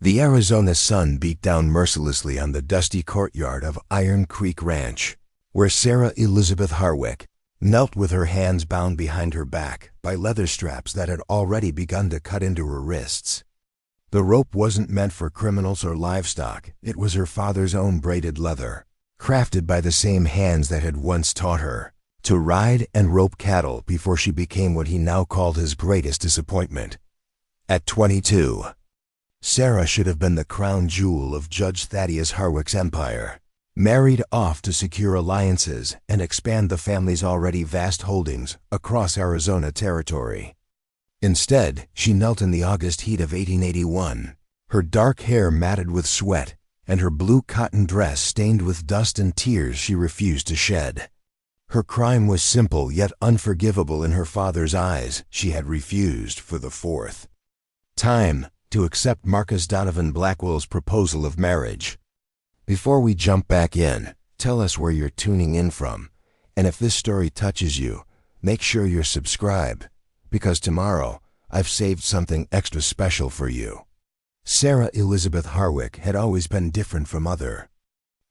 The Arizona sun beat down mercilessly on the dusty courtyard of Iron Creek Ranch, where Sarah Elizabeth Harwick knelt with her hands bound behind her back by leather straps that had already begun to cut into her wrists. The rope wasn't meant for criminals or livestock. It was her father's own braided leather, crafted by the same hands that had once taught her to ride and rope cattle before she became what he now called his greatest disappointment. At 22, Sarah should have been the crown jewel of Judge Thaddeus Harwick's empire, married off to secure alliances and expand the family's already vast holdings across Arizona territory. Instead, she knelt in the August heat of 1881, her dark hair matted with sweat and her blue cotton dress stained with dust and tears she refused to shed. Her crime was simple yet unforgivable in her father's eyes. She had refused for the fourth time to accept Marcus Donovan Blackwell's proposal of marriage. Before we jump back in, tell us where you're tuning in from, and if this story touches you, make sure you're subscribed, because tomorrow I've saved something extra special for you. Sarah Elizabeth Harwick had always been different from other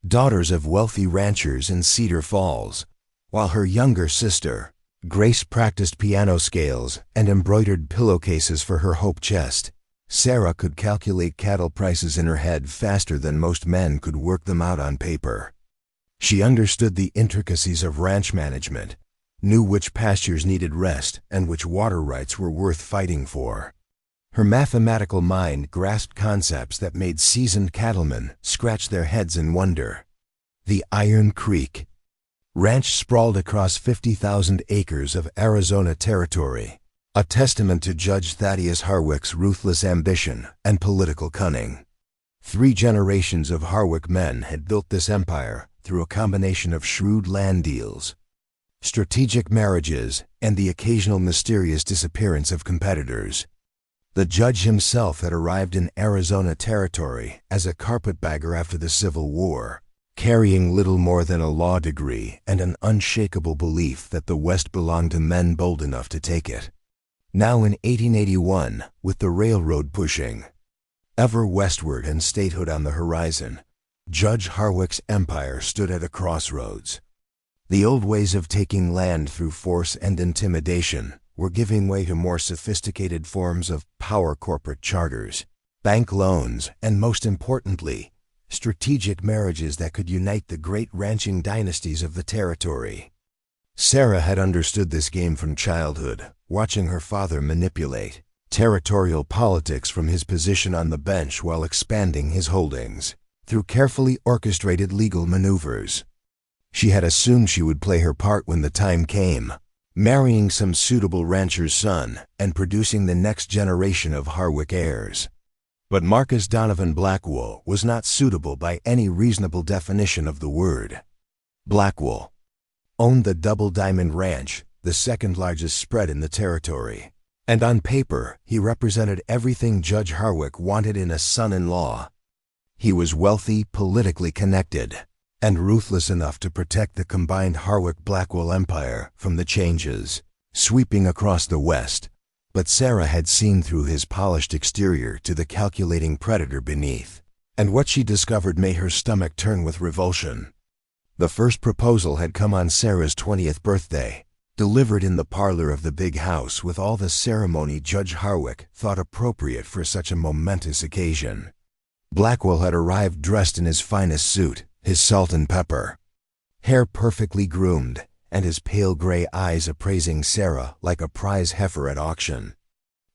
daughters of wealthy ranchers in Cedar Falls. While her younger sister, Grace, practiced piano scales and embroidered pillowcases for her hope chest, Sarah could calculate cattle prices in her head faster than most men could work them out on paper. She understood the intricacies of ranch management, knew which pastures needed rest and which water rights were worth fighting for. Her mathematical mind grasped concepts that made seasoned cattlemen scratch their heads in wonder. The Iron Creek Ranch sprawled across 50,000 acres of Arizona territory, a testament to Judge Thaddeus Harwick's ruthless ambition and political cunning. 3 generations of Harwick men had built this empire through a combination of shrewd land deals, strategic marriages, and the occasional mysterious disappearance of competitors. The judge himself had arrived in Arizona territory as a carpetbagger after the Civil War, carrying little more than a law degree and an unshakable belief that the West belonged to men bold enough to take it. Now in 1881, with the railroad pushing ever westward and statehood on the horizon, Judge Harwick's empire stood at a crossroads. The old ways of taking land through force and intimidation were giving way to more sophisticated forms of power: corporate charters, bank loans, and most importantly, strategic marriages that could unite the great ranching dynasties of the territory. Sarah had understood this game from childhood, watching her father manipulate territorial politics from his position on the bench while expanding his holdings through carefully orchestrated legal maneuvers. She had assumed she would play her part when the time came, marrying some suitable rancher's son and producing the next generation of Harwick heirs. But Marcus Donovan Blackwell was not suitable by any reasonable definition of the word. Blackwell owned the Double Diamond Ranch, the second largest spread in the territory, and on paper he represented everything Judge Harwick wanted in a son-in-law. He was wealthy, politically connected, and ruthless enough to protect the combined Harwick-Blackwell empire from the changes sweeping across the West. But Sarah had seen through his polished exterior to the calculating predator beneath, and what she discovered made her stomach turn with revulsion. The first proposal had come on Sarah's 20th birthday, delivered in the parlor of the big house with all the ceremony Judge Harwick thought appropriate for such a momentous occasion. Blackwell had arrived dressed in his finest suit, his salt and pepper hair perfectly groomed, and his pale gray eyes appraising Sarah like a prize heifer at auction.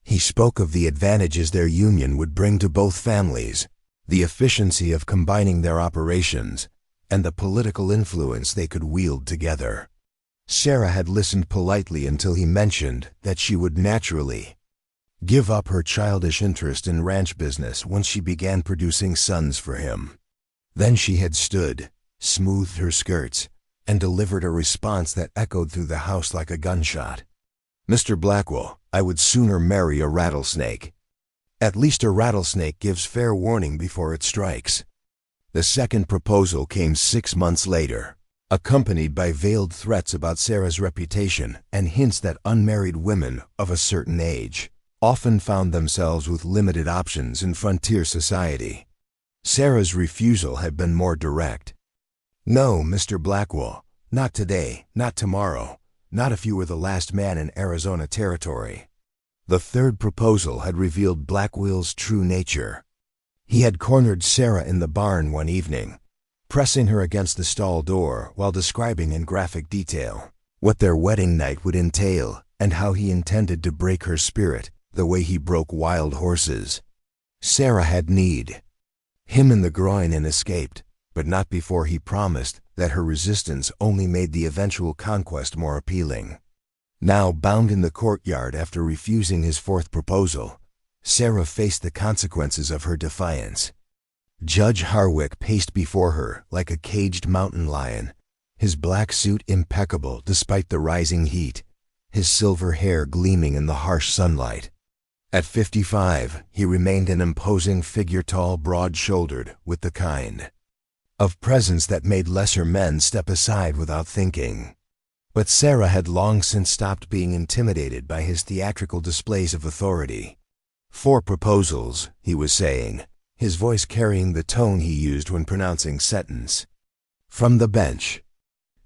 He spoke of the advantages their union would bring to both families, the efficiency of combining their operations, and the political influence they could wield together. Sarah had listened politely until he mentioned that she would naturally give up her childish interest in ranch business once she began producing sons for him. Then she had stood, smoothed her skirts, and delivered a response that echoed through the house like a gunshot. "Mr. Blackwell, I would sooner marry a rattlesnake. At least a rattlesnake gives fair warning before it strikes." The second proposal came 6 months later, accompanied by veiled threats about Sarah's reputation and hints that unmarried women of a certain age often found themselves with limited options in frontier society. Sarah's refusal had been more direct. "No, Mr. Blackwell, not today, not tomorrow, not if you were the last man in Arizona territory." The third proposal had revealed Blackwell's true nature. He had cornered Sarah in the barn one evening, pressing her against the stall door while describing in graphic detail what their wedding night would entail and how he intended to break her spirit the way he broke wild horses. Sarah had kneed him in the groin and escaped, but not before he promised that her resistance only made the eventual conquest more appealing. Now bound in the courtyard after refusing his fourth proposal, Sarah faced the consequences of her defiance. Judge Harwick paced before her like a caged mountain lion, his black suit impeccable despite the rising heat, his silver hair gleaming in the harsh sunlight. At 55, he remained an imposing figure, tall, broad-shouldered, with the kind of presence that made lesser men step aside without thinking. But Sarah had long since stopped being intimidated by his theatrical displays of authority. "4 proposals," he was saying, his voice carrying the tone he used when pronouncing sentence. "From the bench.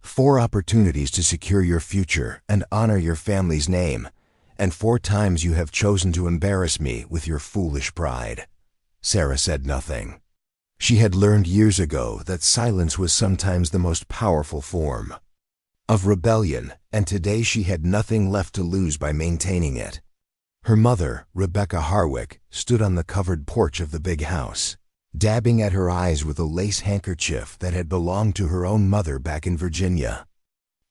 4 opportunities to secure your future and honor your family's name, and 4 times you have chosen to embarrass me with your foolish pride." Sarah said nothing. She had learned years ago that silence was sometimes the most powerful form of rebellion, and today she had nothing left to lose by maintaining it. Her mother, Rebecca Harwick, stood on the covered porch of the big house, dabbing at her eyes with a lace handkerchief that had belonged to her own mother back in Virginia.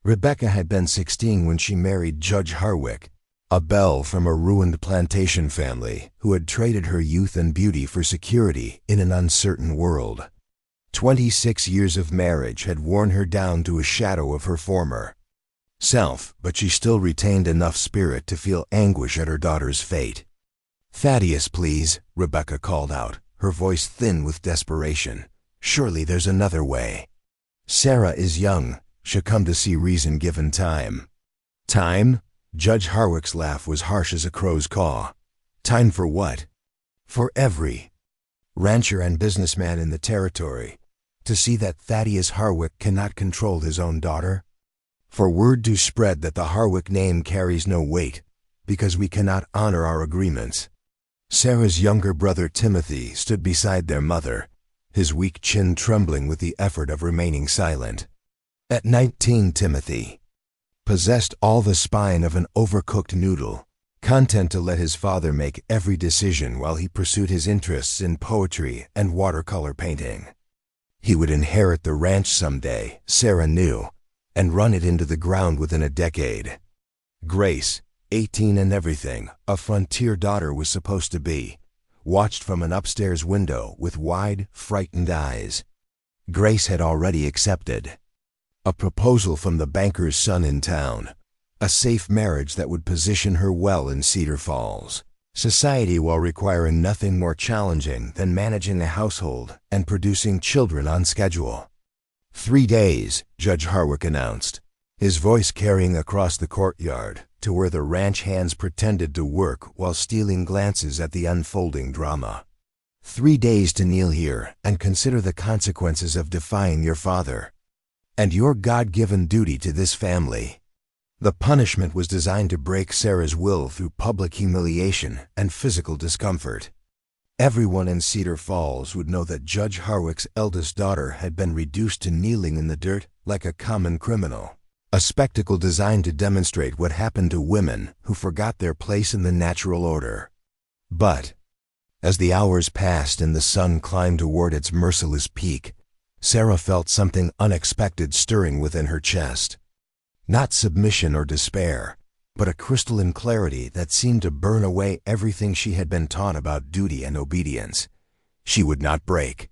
Rebecca had been 16 when she married Judge Harwick, a belle from a ruined plantation family who had traded her youth and beauty for security in an uncertain world. 26 years of marriage had worn her down to a shadow of her former self, but she still retained enough spirit to feel anguish at her daughter's fate. "Thaddeus, please," Rebecca called out, her voice thin with desperation. "Surely there's another way. Sarah is young. She'll come to see reason given time." "Time?" Judge Harwick's laugh was harsh as a crow's caw. "Time for what?" "For every rancher and businessman in the territory to see that Thaddeus Harwick cannot control his own daughter. For word to spread that the Harwick name carries no weight because we cannot honor our agreements." Sarah's younger brother Timothy stood beside their mother, his weak chin trembling with the effort of remaining silent. At 19, Timothy possessed all the spine of an overcooked noodle, content to let his father make every decision while he pursued his interests in poetry and watercolor painting. He would inherit the ranch someday, Sarah knew, and run it into the ground within a decade. Grace, 18 and everything, a frontier daughter was supposed to be, watched from an upstairs window with wide, frightened eyes. Grace had already accepted a proposal from the banker's son in town, a safe marriage that would position her well in Cedar Falls society while requiring nothing more challenging than managing a household and producing children on schedule. 3 days, Judge Harwick announced, his voice carrying across the courtyard to where the ranch hands pretended to work while stealing glances at the unfolding drama. 3 days to kneel here and consider the consequences of defying your father and your God-given duty to this family. The punishment was designed to break Sarah's will through public humiliation and physical discomfort. Everyone in Cedar Falls would know that Judge Harwick's eldest daughter had been reduced to kneeling in the dirt like a common criminal, a spectacle designed to demonstrate what happened to women who forgot their place in the natural order. But as the hours passed and the sun climbed toward its merciless peak, Sarah felt something unexpected stirring within her chest. Not submission or despair, but a crystalline clarity that seemed to burn away everything she had been taught about duty and obedience. She would not break.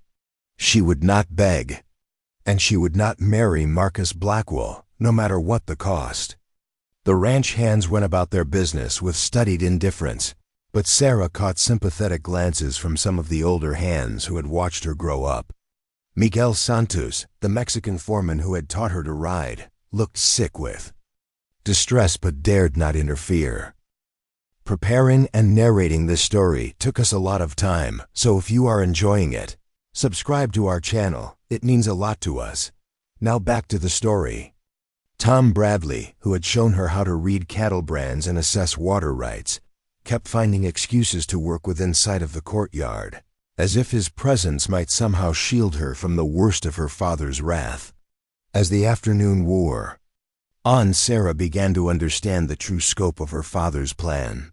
She would not beg. And she would not marry Marcus Blackwell, no matter what the cost. The ranch hands went about their business with studied indifference, but Sarah caught sympathetic glances from some of the older hands who had watched her grow up. Miguel Santos, the Mexican foreman who had taught her to ride, looked sick with distress but dared not interfere. Preparing and narrating this story took us a lot of time, so if you are enjoying it, subscribe to our channel. It means a lot to us. Now back to the story. Tom Bradley, who had shown her how to read cattle brands and assess water rights, kept finding excuses to work within sight of the courtyard, as if his presence might somehow shield her from the worst of her father's wrath. As the afternoon wore on, Sarah began to understand the true scope of her father's plan.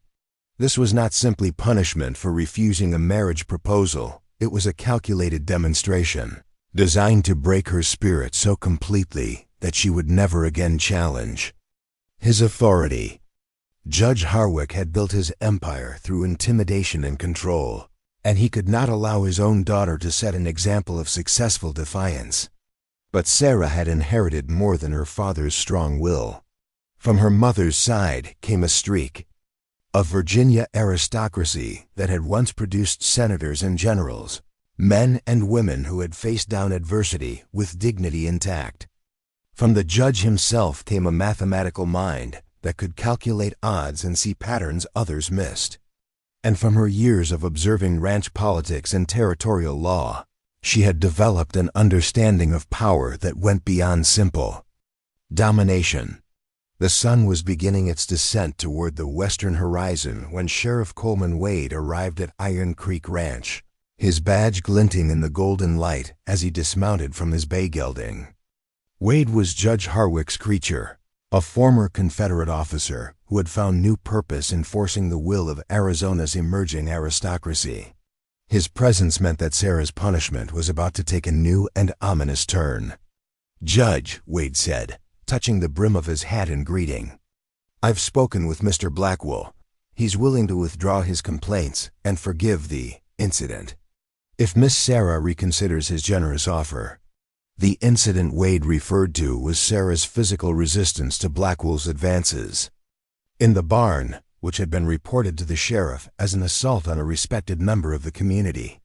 This was not simply punishment for refusing a marriage proposal. It was a calculated demonstration, designed to break her spirit so completely that she would never again challenge his authority. Judge Harwick had built his empire through intimidation and control, and he could not allow his own daughter to set an example of successful defiance. But Sarah had inherited more than her father's strong will. From her mother's side came a streak of Virginia aristocracy that had once produced senators and generals, men and women who had faced down adversity with dignity intact. From the judge himself came a mathematical mind that could calculate odds and see patterns others missed. And from her years of observing ranch politics and territorial law, she had developed an understanding of power that went beyond simple domination. The sun was beginning its descent toward the western horizon when Sheriff Coleman Wade arrived at Iron Creek Ranch, his badge glinting in the golden light as he dismounted from his bay gelding. Wade was Judge Harwick's creature, a former Confederate officer who had found new purpose in forcing the will of Arizona's emerging aristocracy. His presence meant that Sarah's punishment was about to take a new and ominous turn. "Judge," Wade said, touching the brim of his hat in greeting, "I've spoken with Mr. Blackwell. He's willing to withdraw his complaints and forgive the incident if Miss Sarah reconsiders his generous offer." The incident Wade referred to was Sarah's physical resistance to Blackwell's advances in the barn, which had been reported to the sheriff as an assault on a respected member of the community.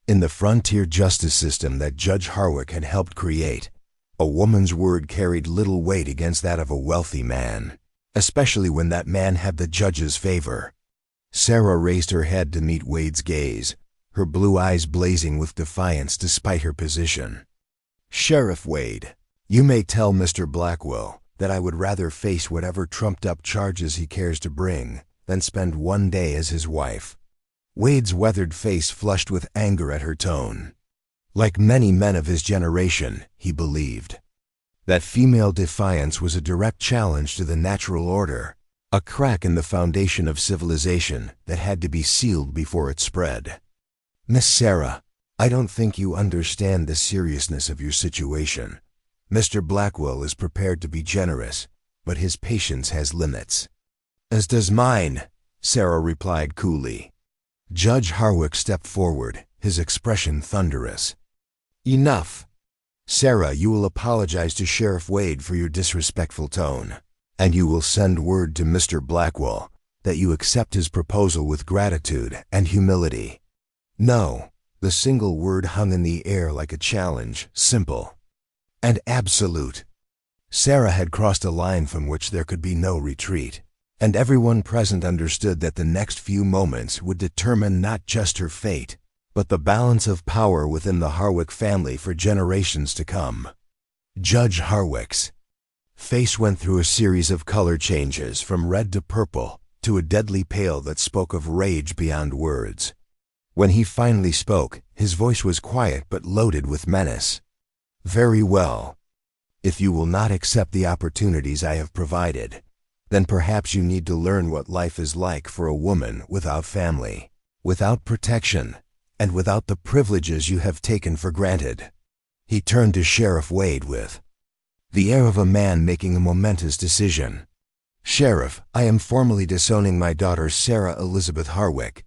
In the frontier justice system that Judge Harwick had helped create, a woman's word carried little weight against that of a wealthy man, especially when that man had the judge's favor. Sarah raised her head to meet Wade's gaze, her blue eyes blazing with defiance despite her position. "Sheriff Wade, you may tell Mr. Blackwell that I would rather face whatever trumped-up charges he cares to bring than spend one day as his wife." Wade's weathered face flushed with anger at her tone. Like many men of his generation, he believed that female defiance was a direct challenge to the natural order, a crack in the foundation of civilization that had to be sealed before it spread. "Miss Sarah, I don't think you understand the seriousness of your situation. Mr. Blackwell is prepared to be generous, but his patience has limits." "As does mine," Sarah replied coolly. Judge Harwick stepped forward, his expression thunderous. "Enough. Sarah, you will apologize to Sheriff Wade for your disrespectful tone, and you will send word to Mr. Blackwell that you accept his proposal with gratitude and humility." No, the single word hung in the air like a challenge, simple and absolute. Sarah had crossed a line from which there could be no retreat, and everyone present understood that the next few moments would determine not just her fate, but the balance of power within the Harwick family for generations to come. Judge Harwick's face went through a series of color changes from red to purple to a deadly pale that spoke of rage beyond words. When he finally spoke, his voice was quiet but loaded with menace. "Very well. If you will not accept the opportunities I have provided, then perhaps you need to learn what life is like for a woman without family, without protection, and without the privileges you have taken for granted." He turned to Sheriff Wade with the air of a man making a momentous decision. "Sheriff, I am formally disowning my daughter Sarah Elizabeth Harwick.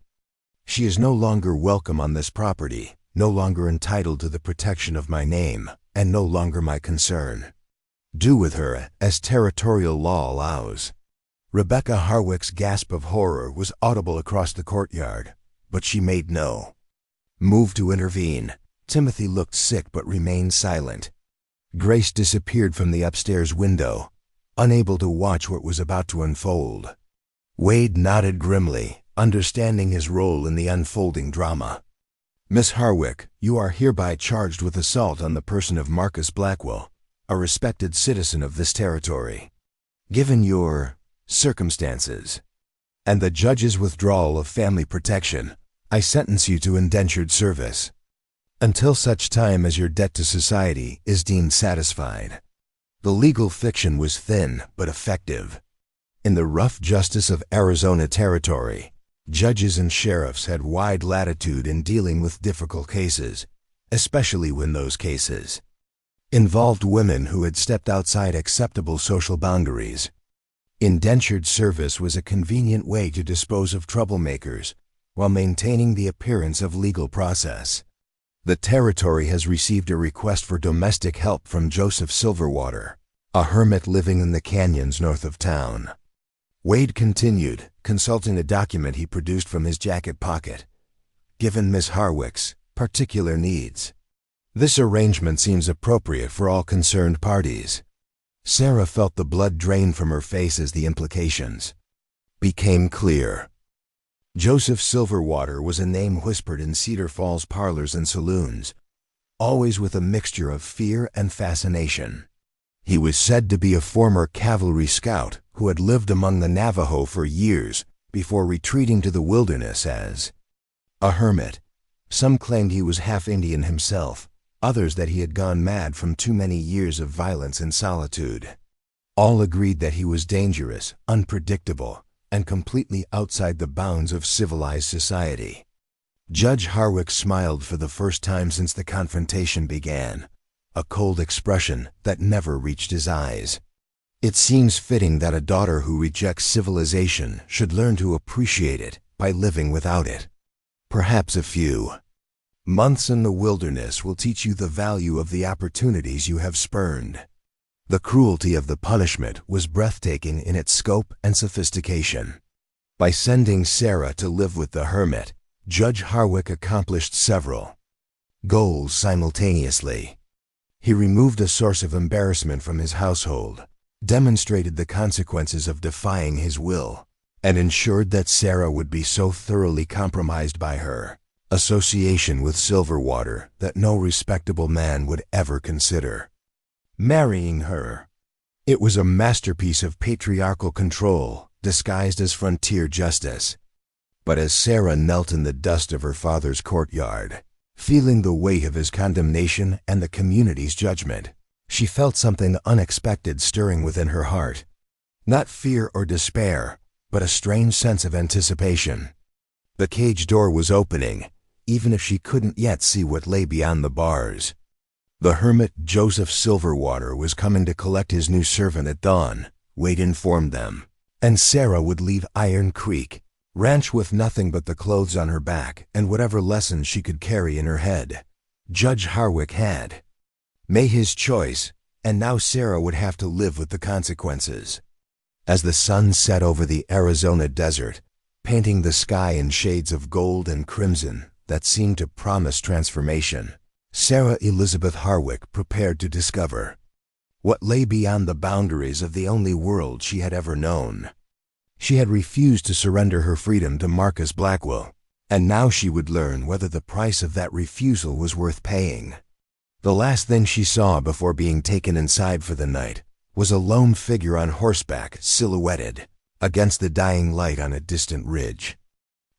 She is no longer welcome on this property, no longer entitled to the protection of my name, and no longer my concern. Do with her as territorial law allows." Rebecca Harwick's gasp of horror was audible across the courtyard, but she made no move to intervene. Timothy looked sick but remained silent. Grace disappeared from the upstairs window, unable to watch what was about to unfold. Wade nodded grimly, understanding his role in the unfolding drama. "Miss Harwick, you are hereby charged with assault on the person of Marcus Blackwell, a respected citizen of this territory. Given your circumstances and the judge's withdrawal of family protection, I sentence you to indentured service until such time as your debt to society is deemed satisfied." The legal fiction was thin but effective. In the rough justice of Arizona territory, judges and sheriffs had wide latitude in dealing with difficult cases, especially when those cases involved women who had stepped outside acceptable social boundaries. Indentured service was a convenient way to dispose of troublemakers while maintaining the appearance of legal process. The territory has received a request for domestic help from Joseph Silverwater, a hermit living in the canyons north of town. Wade continued, consulting a document he produced from his jacket pocket. "Given Miss Harwick's particular needs, this arrangement seems appropriate for all concerned parties." Sarah felt the blood drain from her face as the implications became clear. Joseph Silverwater was a name whispered in Cedar Falls parlors and saloons, always with a mixture of fear and fascination. He was said to be a former cavalry scout who had lived among the Navajo for years before retreating to the wilderness as a hermit. Some claimed he was half Indian himself, others that he had gone mad from too many years of violence and solitude. All agreed that he was dangerous, unpredictable, and completely outside the bounds of civilized society. Judge Harwick smiled for the first time since the confrontation began, a cold expression that never reached his eyes. "It seems fitting that a daughter who rejects civilization should learn to appreciate it by living without it. Perhaps a few months in the wilderness will teach you the value of the opportunities you have spurned." The cruelty of the punishment was breathtaking in its scope and sophistication. By sending Sarah to live with the hermit, Judge Harwick accomplished several goals simultaneously. He removed a source of embarrassment from his household, demonstrated the consequences of defying his will, and ensured that Sarah would be so thoroughly compromised by her association with Silverwater that no respectable man would ever consider marrying her. It was a masterpiece of patriarchal control disguised as frontier justice. But as Sarah knelt in the dust of her father's courtyard, feeling the weight of his condemnation and the community's judgment, she felt something unexpected stirring within her heart. Not fear or despair, but a strange sense of anticipation. The cage door was opening, even if she couldn't yet see what lay beyond the bars. The hermit Joseph Silverwater was coming to collect his new servant at dawn, Wade informed them, and Sarah would leave Iron Creek Ranch with nothing but the clothes on her back and whatever lessons she could carry in her head. Judge Harwick had made his choice, and now Sarah would have to live with the consequences. As the sun set over the Arizona desert, painting the sky in shades of gold and crimson that seemed to promise transformation, Sarah Elizabeth Harwick prepared to discover what lay beyond the boundaries of the only world she had ever known. She had refused to surrender her freedom to Marcus Blackwell, and now she would learn whether the price of that refusal was worth paying. The last thing she saw before being taken inside for the night was a lone figure on horseback silhouetted against the dying light on a distant ridge.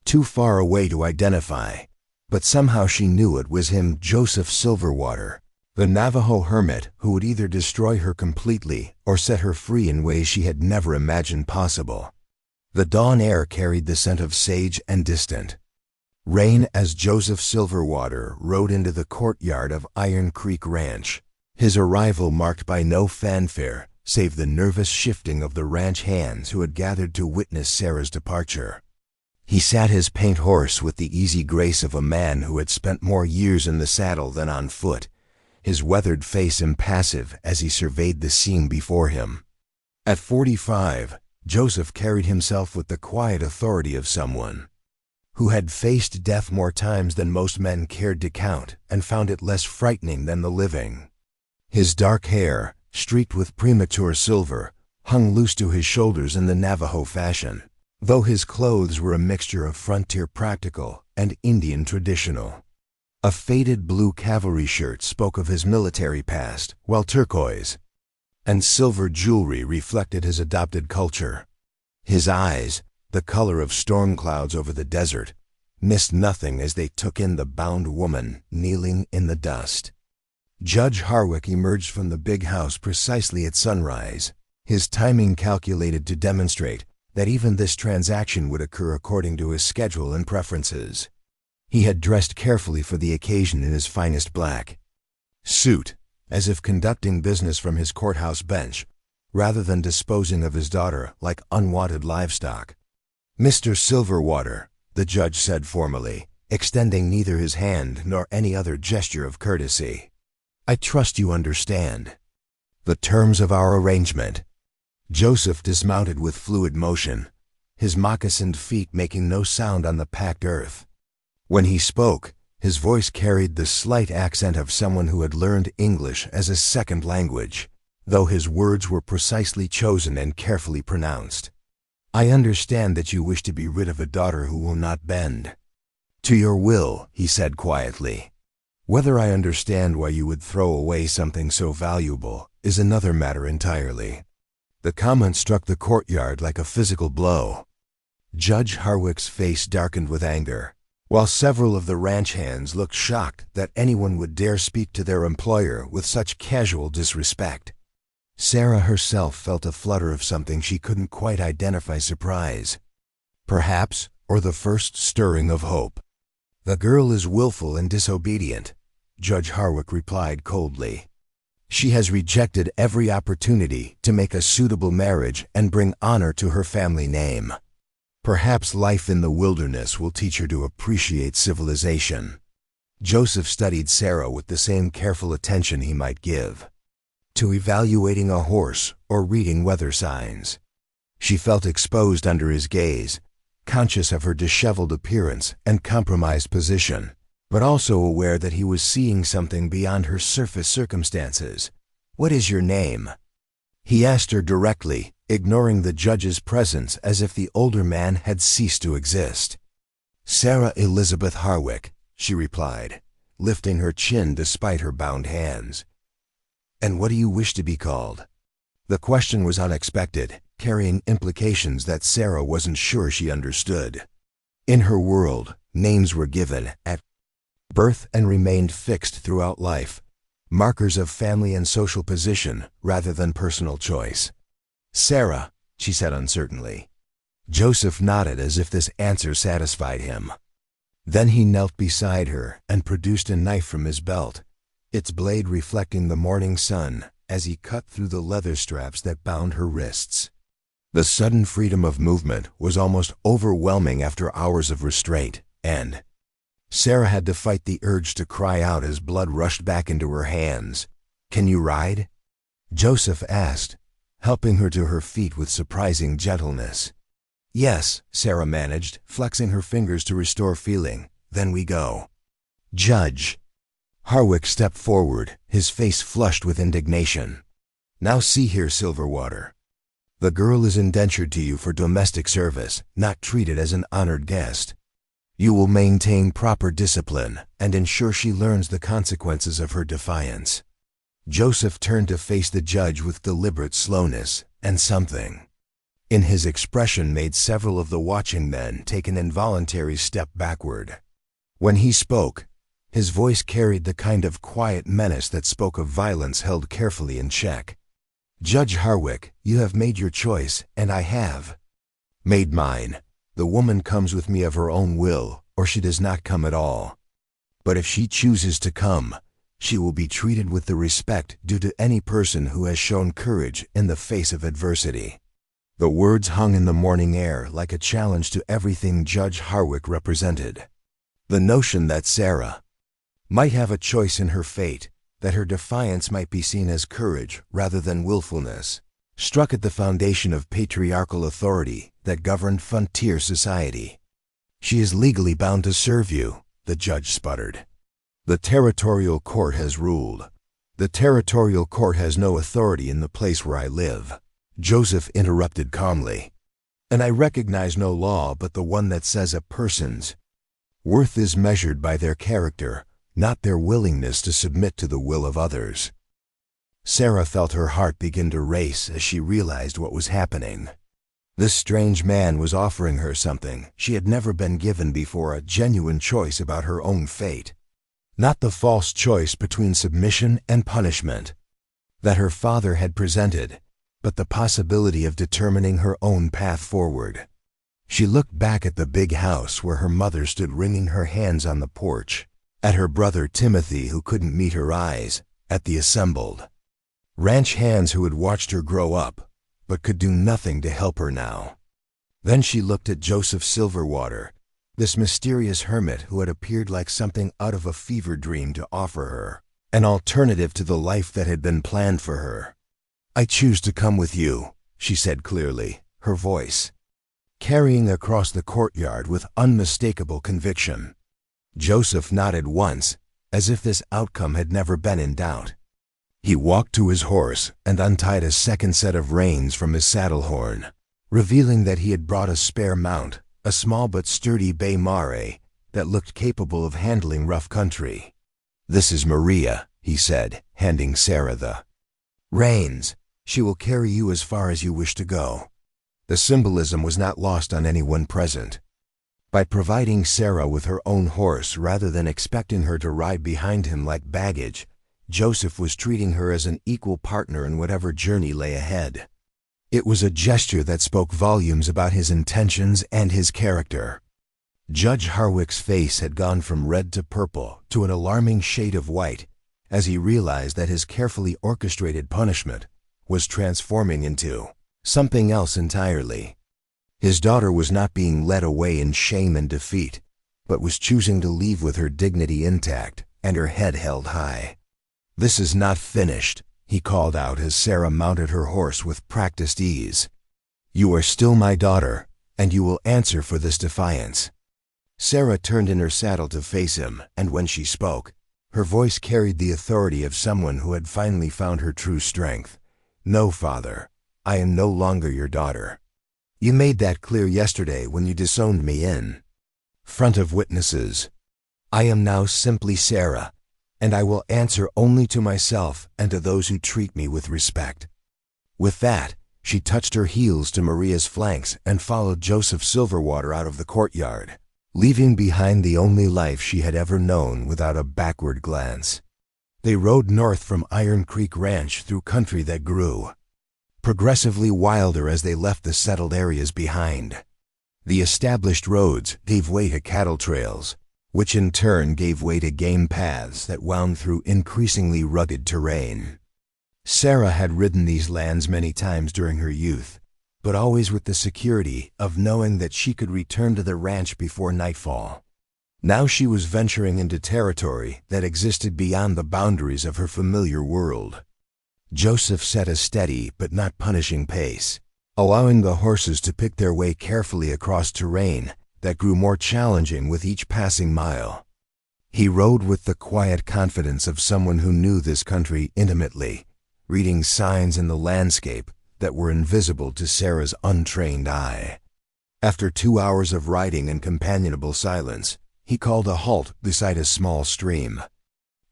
Too far away to identify, but somehow she knew it was him, Joseph Silverwater, the Navajo hermit who would either destroy her completely or set her free in ways she had never imagined possible. The dawn air carried the scent of sage and distant rain as Joseph Silverwater rode into the courtyard of Iron Creek Ranch, his arrival marked by no fanfare save the nervous shifting of the ranch hands who had gathered to witness Sarah's departure. He sat his paint horse with the easy grace of a man who had spent more years in the saddle than on foot, his weathered face impassive as he surveyed the scene before him. At 45, Joseph carried himself with the quiet authority of someone who had faced death more times than most men cared to count and found it less frightening than the living. His dark hair, streaked with premature silver, hung loose to his shoulders in the Navajo fashion, though his clothes were a mixture of frontier practical and Indian traditional. A faded blue cavalry shirt spoke of his military past, while turquoise and silver jewelry reflected his adopted culture. His eyes, the color of storm clouds over the desert, missed nothing as they took in the bound woman kneeling in the dust. Judge Harwick emerged from the big house precisely at sunrise, his timing calculated to demonstrate that even this transaction would occur according to his schedule and preferences. He had dressed carefully for the occasion in his finest black suit, as if conducting business from his courthouse bench, rather than disposing of his daughter like unwanted livestock. "Mr. Silverwater," the judge said formally, extending neither his hand nor any other gesture of courtesy, "I trust you understand the terms of our arrangement." Joseph dismounted with fluid motion, his moccasined feet making no sound on the packed earth. When he spoke, his voice carried the slight accent of someone who had learned English as a second language, though his words were precisely chosen and carefully pronounced. "I understand that you wish to be rid of a daughter who will not bend to your will," he said quietly. "Whether I understand why you would throw away something so valuable is another matter entirely." The comment struck the courtyard like a physical blow. Judge Harwick's face darkened with anger, while several of the ranch hands looked shocked that anyone would dare speak to their employer with such casual disrespect. Sarah herself felt a flutter of something she couldn't quite identify: surprise, perhaps, or the first stirring of hope. "The girl is willful and disobedient," Judge Harwick replied coldly. "She has rejected every opportunity to make a suitable marriage and bring honor to her family name. Perhaps life in the wilderness will teach her to appreciate civilization." Joseph studied Sarah with the same careful attention he might give to evaluating a horse or reading weather signs. She felt exposed under his gaze, conscious of her disheveled appearance and compromised position, but also aware that he was seeing something beyond her surface circumstances. "What is your name?" he asked her directly, ignoring the judge's presence as if the older man had ceased to exist. "Sarah Elizabeth Harwick," she replied, lifting her chin despite her bound hands. "And what do you wish to be called?" The question was unexpected, carrying implications that Sarah wasn't sure she understood. In her world, names were given at birth and remained fixed throughout life, markers of family and social position rather than personal choice. "Sarah," she said uncertainly. Joseph nodded as if this answer satisfied him. Then he knelt beside her and produced a knife from his belt, its blade reflecting the morning sun as he cut through the leather straps that bound her wrists. The sudden freedom of movement was almost overwhelming after hours of restraint, and Sarah had to fight the urge to cry out as blood rushed back into her hands. "Can you ride?" Joseph asked, helping her to her feet with surprising gentleness. "Yes," Sarah managed, flexing her fingers to restore feeling. "Then we go." "Judge." Harwick stepped forward, his face flushed with indignation. "Now see here, Silverwater. The girl is indentured to you for domestic service, not treated as an honored guest. You will maintain proper discipline and ensure she learns the consequences of her defiance." Joseph turned to face the judge with deliberate slowness, and something in his expression made several of the watching men take an involuntary step backward. When he spoke, his voice carried the kind of quiet menace that spoke of violence held carefully in check. "Judge Harwick, you have made your choice, and I have made mine. The woman comes with me of her own will, or she does not come at all. But if she chooses to come, she will be treated with the respect due to any person who has shown courage in the face of adversity." The words hung in the morning air like a challenge to everything Judge Harwick represented. The notion that Sarah might have a choice in her fate, that her defiance might be seen as courage rather than willfulness, struck at the foundation of patriarchal authority that governed frontier society. "She is legally bound to serve you," the judge sputtered. "The territorial court has ruled." "The territorial court has no authority in the place where I live," Joseph interrupted calmly. and I recognize no law but the one that says a person's worth is measured by their character, not their willingness to submit to the will of others. Sarah felt her heart begin to race as she realized what was happening. This strange man was offering her something she had never been given before, a genuine choice about her own fate. Not the false choice between submission and punishment that her father had presented, but the possibility of determining her own path forward. She looked back at the big house where her mother stood wringing her hands on the porch, at her brother Timothy who couldn't meet her eyes, at the assembled ranch hands who had watched her grow up, but could do nothing to help her now. Then she looked at Joseph Silverwater, this mysterious hermit who had appeared like something out of a fever dream to offer her an alternative to the life that had been planned for her. "I choose to come with you," she said clearly, her voice carrying across the courtyard with unmistakable conviction. Joseph nodded once, as if this outcome had never been in doubt. He walked to his horse and untied a second set of reins from his saddle horn, revealing that he had brought a spare mount, a small but sturdy bay mare that looked capable of handling rough country. "This is Maria," he said, handing Sarah the reins. "She will carry you as far as you wish to go." The symbolism was not lost on anyone present. By providing Sarah with her own horse rather than expecting her to ride behind him like baggage, Joseph was treating her as an equal partner in whatever journey lay ahead. It was a gesture that spoke volumes about his intentions and his character. Judge Harwick's face had gone from red to purple to an alarming shade of white as he realized that his carefully orchestrated punishment was transforming into something else entirely. His daughter was not being led away in shame and defeat, but was choosing to leave with her dignity intact and her head held high. "This is not finished," he called out as Sarah mounted her horse with practiced ease. "You are still my daughter, and you will answer for this defiance." Sarah turned in her saddle to face him, and when she spoke, her voice carried the authority of someone who had finally found her true strength. "No, father, I am no longer your daughter. You made that clear yesterday when you disowned me in front of witnesses. I am now simply Sarah, and I will answer only to myself and to those who treat me with respect." With that, she touched her heels to Maria's flanks and followed Joseph Silverwater out of the courtyard, leaving behind the only life she had ever known without a backward glance. They rode north from Iron Creek Ranch through country that grew progressively wilder as they left the settled areas behind. The established roads gave way to cattle trails, which in turn gave way to game paths that wound through increasingly rugged terrain. Sarah had ridden these lands many times during her youth, but always with the security of knowing that she could return to the ranch before nightfall. Now she was venturing into territory that existed beyond the boundaries of her familiar world. Joseph set a steady but not punishing pace, allowing the horses to pick their way carefully across terrain that grew more challenging with each passing mile. He rode with the quiet confidence of someone who knew this country intimately, reading signs in the landscape that were invisible to Sarah's untrained eye. After 2 hours of riding in companionable silence, he called a halt beside a small stream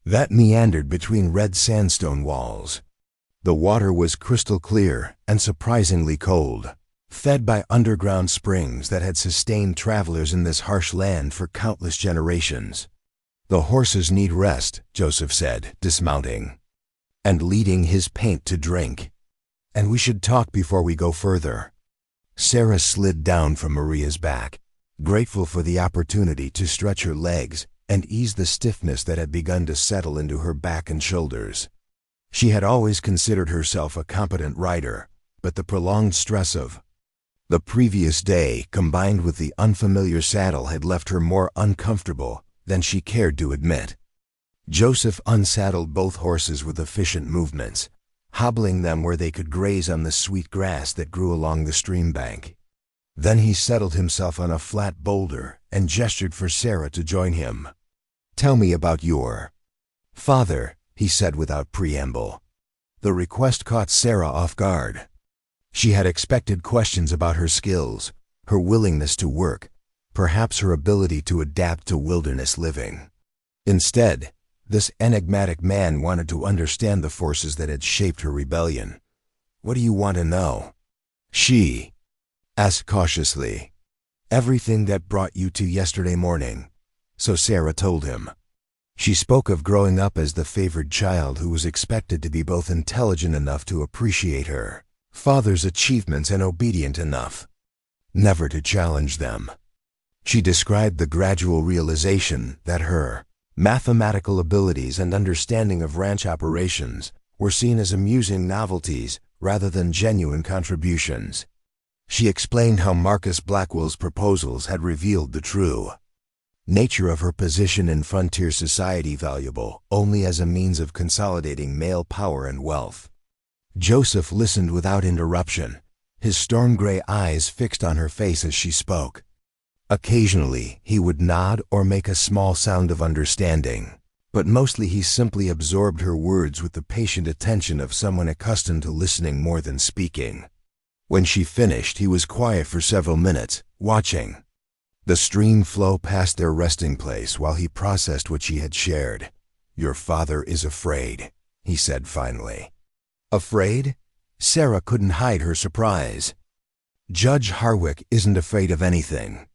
that meandered between red sandstone walls. The water was crystal clear and surprisingly cold, fed by underground springs that had sustained travelers in this harsh land for countless generations. "The horses need rest," Joseph said, dismounting and leading his paint to drink. "And we should talk before we go further." Sarah slid down from Maria's back, grateful for the opportunity to stretch her legs and ease the stiffness that had begun to settle into her back and shoulders. She had always considered herself a competent rider, but the prolonged stress of the previous day combined with the unfamiliar saddle had left her more uncomfortable than she cared to admit. Joseph unsaddled both horses with efficient movements, hobbling them where they could graze on the sweet grass that grew along the stream bank. Then he settled himself on a flat boulder and gestured for Sarah to join him. "Tell me about your father," he said without preamble. The request caught Sarah off guard. She had expected questions about her skills, her willingness to work, perhaps her ability to adapt to wilderness living. Instead, this enigmatic man wanted to understand the forces that had shaped her rebellion. "What do you want to know?" she asked cautiously. "Everything that brought you to yesterday morning," so Sarah told him. She spoke of growing up as the favored child who was expected to be both intelligent enough to appreciate her father's achievements and obedient enough never to challenge them. She described the gradual realization that her mathematical abilities and understanding of ranch operations were seen as amusing novelties rather than genuine contributions. She explained how Marcus Blackwell's proposals had revealed the true nature of her position in frontier society, valuable only as a means of consolidating male power and wealth. Joseph listened without interruption, his storm-gray eyes fixed on her face as she spoke. Occasionally, he would nod or make a small sound of understanding, but mostly he simply absorbed her words with the patient attention of someone accustomed to listening more than speaking. When she finished, he was quiet for several minutes, watching the stream flow past their resting place while he processed what she had shared. "Your father is afraid," he said finally. "Afraid?" Sarah couldn't hide her surprise. "Judge Harwick isn't afraid of anything.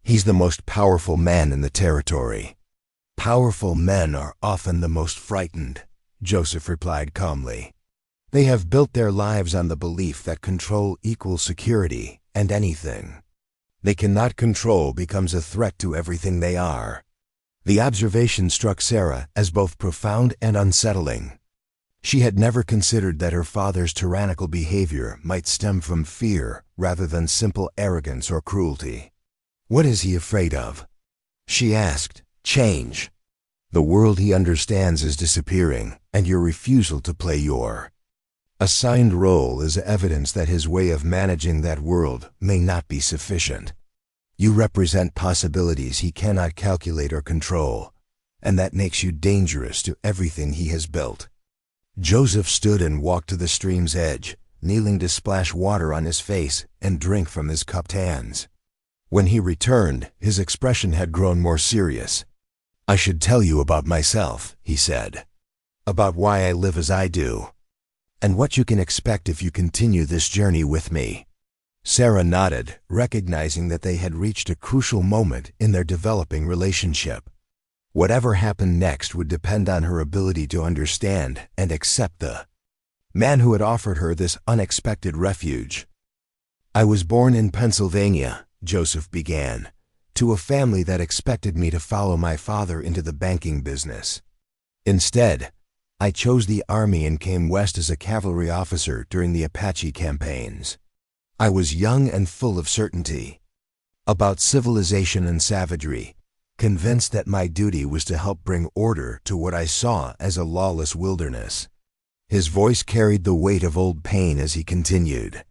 He's the most powerful man in the territory." "Powerful men are often the most frightened," Joseph replied calmly. "They have built their lives on the belief that control equals security, and anything they cannot control becomes a threat to everything they are." The observation struck Sarah as both profound and unsettling. She had never considered that her father's tyrannical behavior might stem from fear rather than simple arrogance or cruelty. "What is he afraid of?" she asked. "Change. The world he understands is disappearing, and your refusal to play your assigned role is evidence that his way of managing that world may not be sufficient. You represent possibilities he cannot calculate or control, and that makes you dangerous to everything he has built." Joseph stood and walked to the stream's edge, kneeling to splash water on his face and drink from his cupped hands. When he returned, his expression had grown more serious. "I should tell you about myself," he said. "About why I live as I do, and what you can expect if you continue this journey with me." Sarah nodded, recognizing that they had reached a crucial moment in their developing relationship. Whatever happened next would depend on her ability to understand and accept the man who had offered her this unexpected refuge. "I was born in Pennsylvania," Joseph began, "to a family that expected me to follow my father into the banking business. Instead, I chose the Army and came west as a cavalry officer during the Apache campaigns. I was young and full of certainty about civilization and savagery, convinced that my duty was to help bring order to what I saw as a lawless wilderness." His voice carried the weight of old pain as he continued.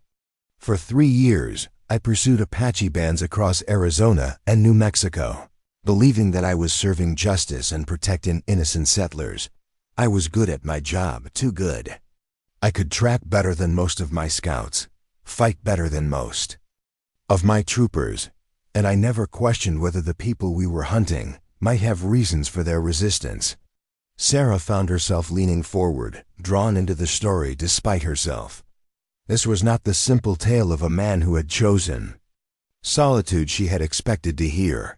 "For 3 years, I pursued Apache bands across Arizona and New Mexico, believing that I was serving justice and protecting innocent settlers. I was good at my job, too good. I could track better than most of my scouts, fight better than most of my troopers, and I never questioned whether the people we were hunting might have reasons for their resistance." Sarah found herself leaning forward, drawn into the story despite herself. This was not the simple tale of a man who had chosen solitude she had expected to hear.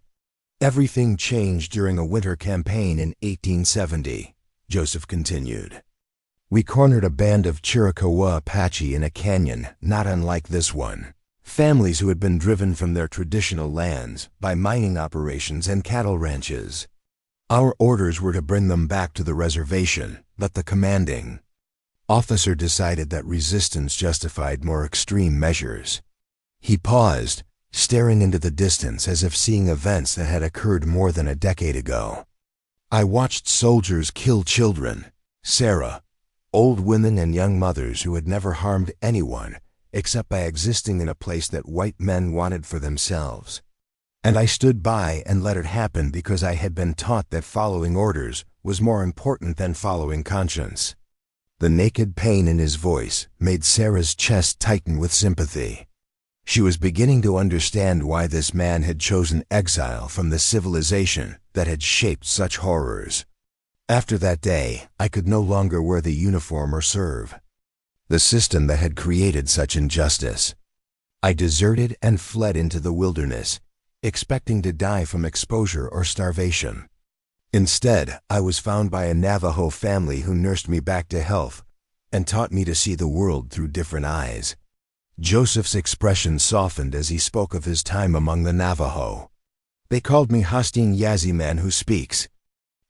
"Everything changed during a winter campaign in 1870. Joseph continued. "We cornered a band of Chiricahua Apache in a canyon not unlike this one. Families who had been driven from their traditional lands by mining operations and cattle ranches. Our orders were to bring them back to the reservation, but the commanding officer decided that resistance justified more extreme measures." He paused, staring into the distance as if seeing events that had occurred more than a decade ago. "I watched soldiers kill children, Sarah, old women and young mothers who had never harmed anyone except by existing in a place that white men wanted for themselves. And I stood by and let it happen because I had been taught that following orders was more important than following conscience." The naked pain in his voice made Sarah's chest tighten with sympathy. She was beginning to understand why this man had chosen exile from the civilization that had shaped such horrors. After that day, I could no longer wear the uniform or serve the system that had created such injustice. I deserted and fled into the wilderness, expecting to die from exposure or starvation. Instead, I was found by a Navajo family who nursed me back to health and taught me to see the world through different eyes. Joseph's expression softened as he spoke of his time among the Navajo. They called me Hosteen Yazi, man who speaks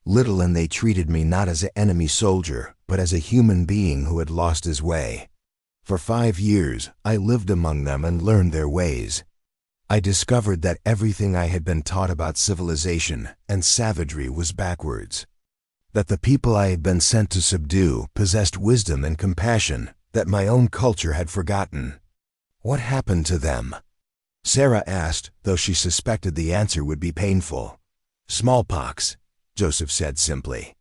little, and they treated me not as an enemy soldier, but as a human being who had lost his way. For 5 years, I lived among them and learned their ways. I discovered that everything I had been taught about civilization and savagery was backwards. That the people I had been sent to subdue possessed wisdom and compassion that my own culture had forgotten. What happened to them? Sarah asked, though she suspected the answer would be painful. Smallpox, Joseph said simply.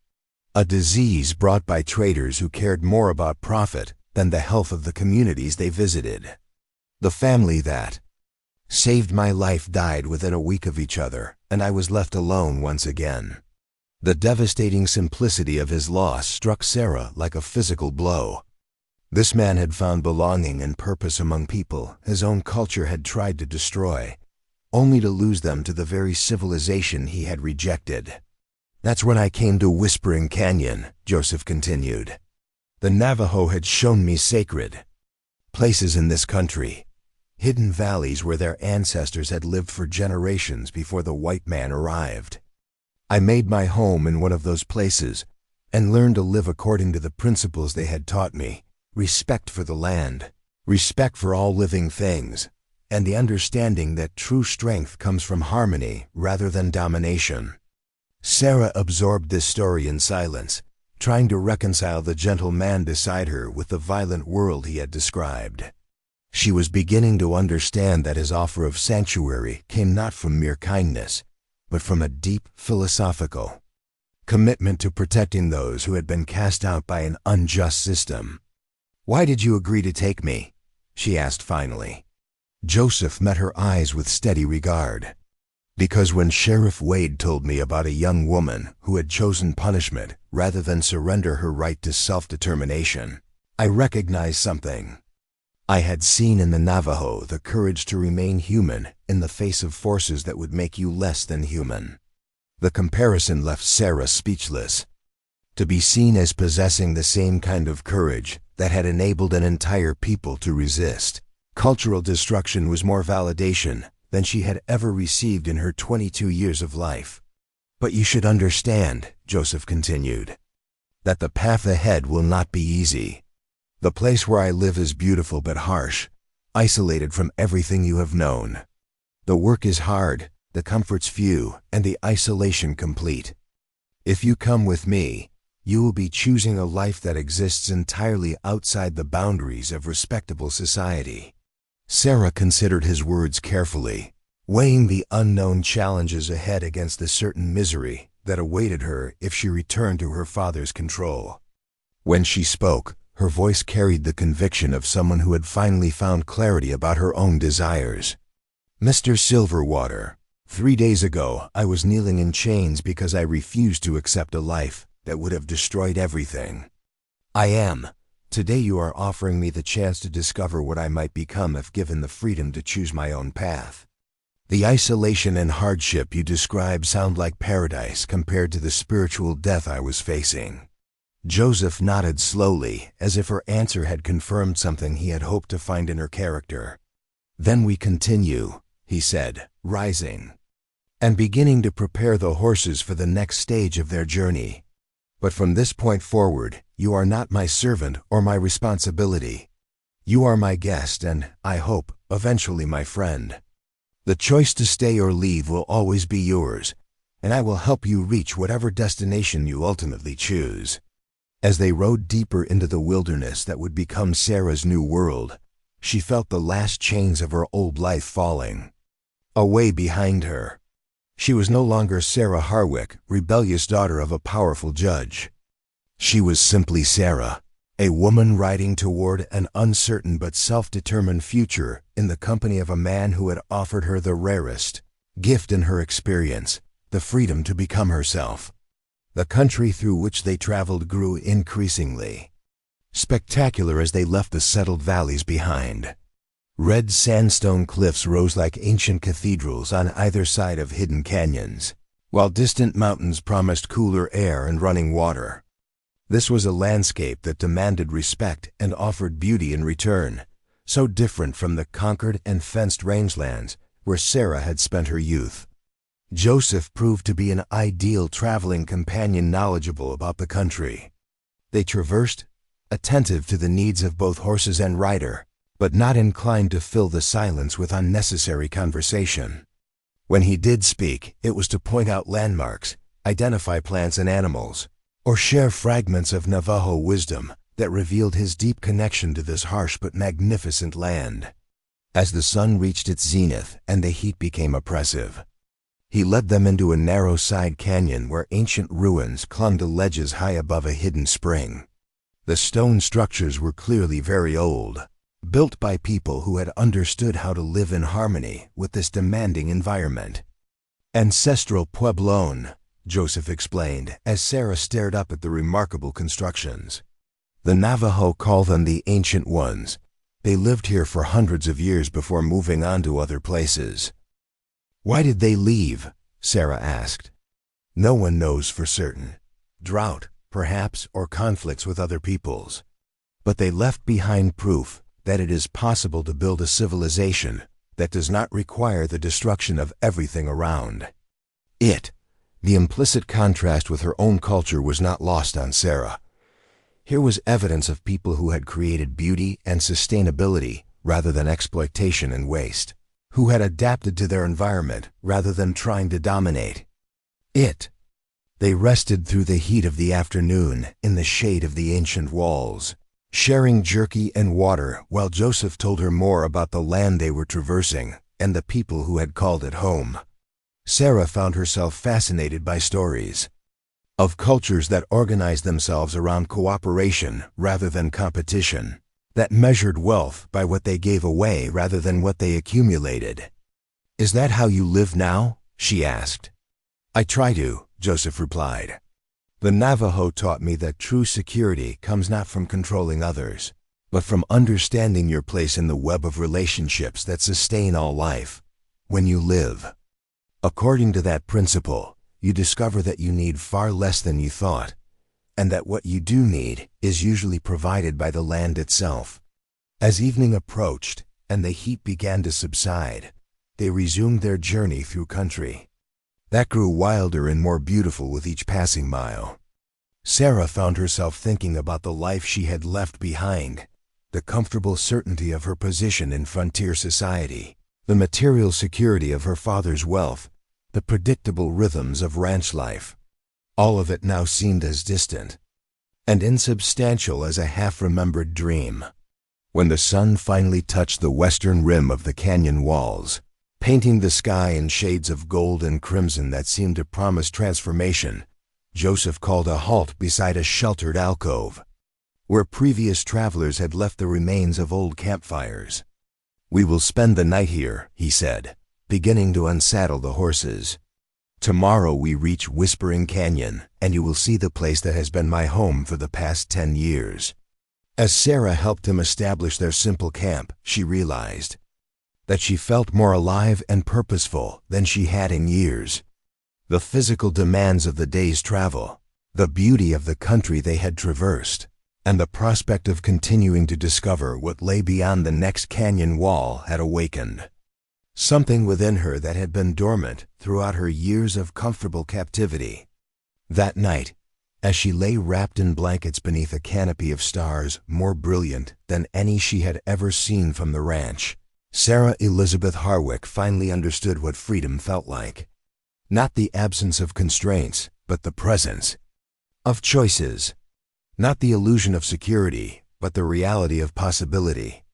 A disease brought by traders who cared more about profit than the health of the communities they visited. The family that saved my life died within a week of each other, and I was left alone once again. The devastating simplicity of his loss struck Sarah like a physical blow. This man had found belonging and purpose among people his own culture had tried to destroy, only to lose them to the very civilization he had rejected. That's when I came to Whispering Canyon, Joseph continued. The Navajo had shown me sacred places in this country, hidden valleys where their ancestors had lived for generations before the white man arrived. I made my home in one of those places and learned to live according to the principles they had taught me: respect for the land, respect for all living things, and the understanding that true strength comes from harmony rather than domination. Sarah absorbed this story in silence, trying to reconcile the gentle man beside her with the violent world he had described. She was beginning to understand that his offer of sanctuary came not from mere kindness, but from a deep philosophical commitment to protecting those who had been cast out by an unjust system. "Why did you agree to take me?" she asked finally. Joseph met her eyes with steady regard. "Because when Sheriff Wade told me about a young woman who had chosen punishment rather than surrender her right to self-determination, I recognized something. I had seen in the Navajo the courage to remain human in the face of forces that would make you less than human." The comparison left Sarah speechless. To be seen as possessing the same kind of courage that had enabled an entire people to resist cultural destruction was more validation than she had ever received in her 22 years of life. "But you should understand," Joseph continued, "that the path ahead will not be easy. The place where I live is beautiful but harsh, isolated from everything you have known. The work is hard, the comforts few, and the isolation complete. If you come with me, you will be choosing a life that exists entirely outside the boundaries of respectable society." Sarah considered his words carefully, weighing the unknown challenges ahead against the certain misery that awaited her if she returned to her father's control. When she spoke, her voice carried the conviction of someone who had finally found clarity about her own desires. "Mr. Silverwater, 3 days ago I was kneeling in chains because I refused to accept a life that would have destroyed everything. Today you are offering me the chance to discover what I might become if given the freedom to choose my own path. The isolation and hardship you describe sound like paradise compared to the spiritual death I was facing." Joseph nodded slowly, as if her answer had confirmed something he had hoped to find in her character. "Then we continue," he said, rising, and beginning to prepare the horses for the next stage of their journey. "But from this point forward, you are not my servant or my responsibility. You are my guest and, I hope, eventually my friend. The choice to stay or leave will always be yours, and I will help you reach whatever destination you ultimately choose." As they rode deeper into the wilderness that would become Sarah's new world, she felt the last chains of her old life falling away behind her. She was no longer Sarah Harwick, rebellious daughter of a powerful judge. She was simply Sarah, A woman riding toward an uncertain but self-determined future in the company of a man who had offered her the rarest gift in her experience, the freedom to become herself. The country through which they traveled grew increasingly spectacular as they left the settled valleys behind. Red sandstone cliffs rose like ancient cathedrals on either side of hidden canyons, while distant mountains promised cooler air and running water. This was a landscape that demanded respect and offered beauty in return, so different from the conquered and fenced rangelands where Sarah had spent her youth. Joseph proved to be an ideal traveling companion, knowledgeable about the country. They traversed, attentive to the needs of both horses and rider, but not inclined to fill the silence with unnecessary conversation. When he did speak, it was to point out landmarks, identify plants and animals, or share fragments of Navajo wisdom that revealed his deep connection to this harsh but magnificent land. As the sun reached its zenith and the heat became oppressive, he led them into a narrow side canyon where ancient ruins clung to ledges high above a hidden spring. The stone structures were clearly very old, built by people who had understood how to live in harmony with this demanding environment. Ancestral Puebloan, Joseph explained as Sarah stared up at the remarkable constructions. The Navajo call them the Ancient Ones. They lived here for hundreds of years before moving on to other places. Why did they leave? Sarah asked. No one knows for certain. Drought, perhaps, or conflicts with other peoples. But they left behind proof that it is possible to build a civilization that does not require the destruction of everything around it. The implicit contrast with her own culture was not lost on Sarah. Here was evidence of people who had created beauty and sustainability rather than exploitation and waste, who had adapted to their environment rather than trying to dominate it. They rested through the heat of the afternoon in the shade of the ancient walls, sharing jerky and water while Joseph told her more about the land they were traversing and the people who had called it home. Sarah found herself fascinated by stories of cultures that organized themselves around cooperation rather than competition, that measured wealth by what they gave away rather than what they accumulated. "Is that how you live now?" she asked. "I try to," Joseph replied. "The Navajo taught me that true security comes not from controlling others, but from understanding your place in the web of relationships that sustain all life. When you live according to that principle, you discover that you need far less than you thought, and that what you do need is usually provided by the land itself." As evening approached and the heat began to subside, they resumed their journey through country that grew wilder and more beautiful with each passing mile. Sarah found herself thinking about the life she had left behind, the comfortable certainty of her position in frontier society, the material security of her father's wealth, the predictable rhythms of ranch life. All of it now seemed as distant and insubstantial as a half-remembered dream. When the sun finally touched the western rim of the canyon walls, painting the sky in shades of gold and crimson that seemed to promise transformation, Joseph called a halt beside a sheltered alcove, where previous travelers had left the remains of old campfires. "We will spend the night here," he said, beginning to unsaddle the horses. "Tomorrow we reach Whispering Canyon, and you will see the place that has been my home for the past 10 years. As Sarah helped him establish their simple camp, she realized that she felt more alive and purposeful than she had in years. The physical demands of the day's travel, the beauty of the country they had traversed, and the prospect of continuing to discover what lay beyond the next canyon wall had awakened something within her that had been dormant throughout her years of comfortable captivity. That night, as she lay wrapped in blankets beneath a canopy of stars more brilliant than any she had ever seen from the ranch, Sarah Elizabeth Harwick finally understood what freedom felt like. Not the absence of constraints, but the presence of choices. Not the illusion of security, but the reality of possibility.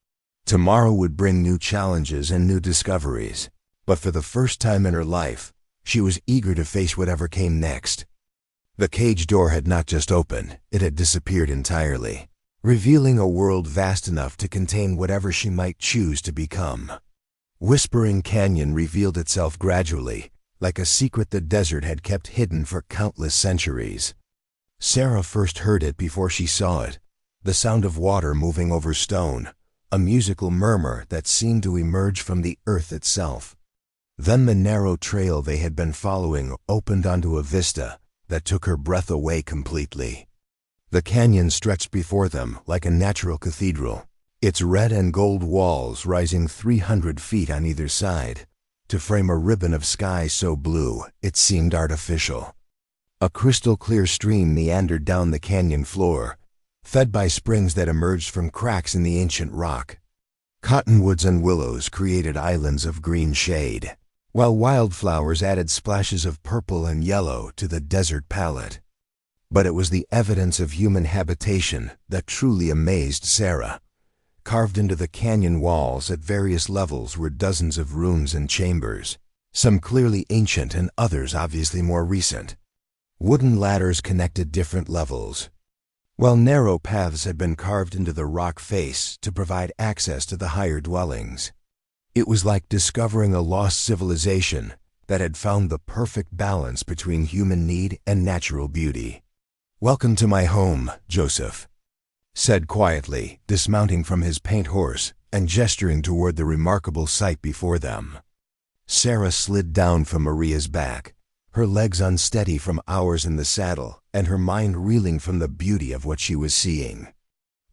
Tomorrow would bring new challenges and new discoveries, but for the first time in her life, she was eager to face whatever came next. The cage door had not just opened, it had disappeared entirely, revealing a world vast enough to contain whatever she might choose to become. Whispering Canyon revealed itself gradually, like a secret the desert had kept hidden for countless centuries. Sarah first heard it before she saw it, the sound of water moving over stone, a musical murmur that seemed to emerge from the earth itself. Then the narrow trail they had been following opened onto a vista that took her breath away completely. The canyon stretched before them like a natural cathedral, its red and gold walls rising 300 feet on either side, to frame a ribbon of sky so blue it seemed artificial. A crystal-clear stream meandered down the canyon floor, fed by springs that emerged from cracks in the ancient rock. Cottonwoods and willows created islands of green shade, while wildflowers added splashes of purple and yellow to the desert palette. But it was the evidence of human habitation that truly amazed Sarah. Carved into the canyon walls at various levels were dozens of rooms and chambers, some clearly ancient and others obviously more recent. Wooden ladders connected different levels, while narrow paths had been carved into the rock face to provide access to the higher dwellings. It was like discovering a lost civilization that had found the perfect balance between human need and natural beauty. "Welcome to my home, Joseph," said quietly, dismounting from his paint horse and gesturing toward the remarkable sight before them. Sarah slid down from Maria's back, her legs unsteady from hours in the saddle and her mind reeling from the beauty of what she was seeing.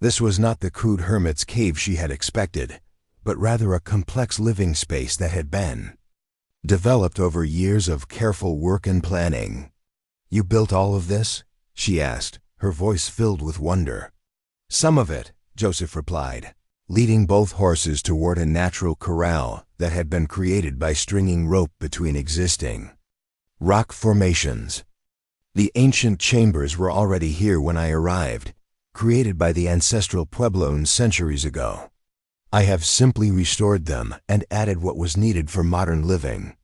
This was not the crude hermit's cave she had expected, but rather a complex living space that had been developed over years of careful work and planning. "You built all of this?" she asked, her voice filled with wonder. "Some of it," Joseph replied, leading both horses toward a natural corral that had been created by stringing rope between existing rock formations. The ancient chambers were already here when I arrived, created by the ancestral Puebloans centuries ago. I have simply restored them and added what was needed for modern living.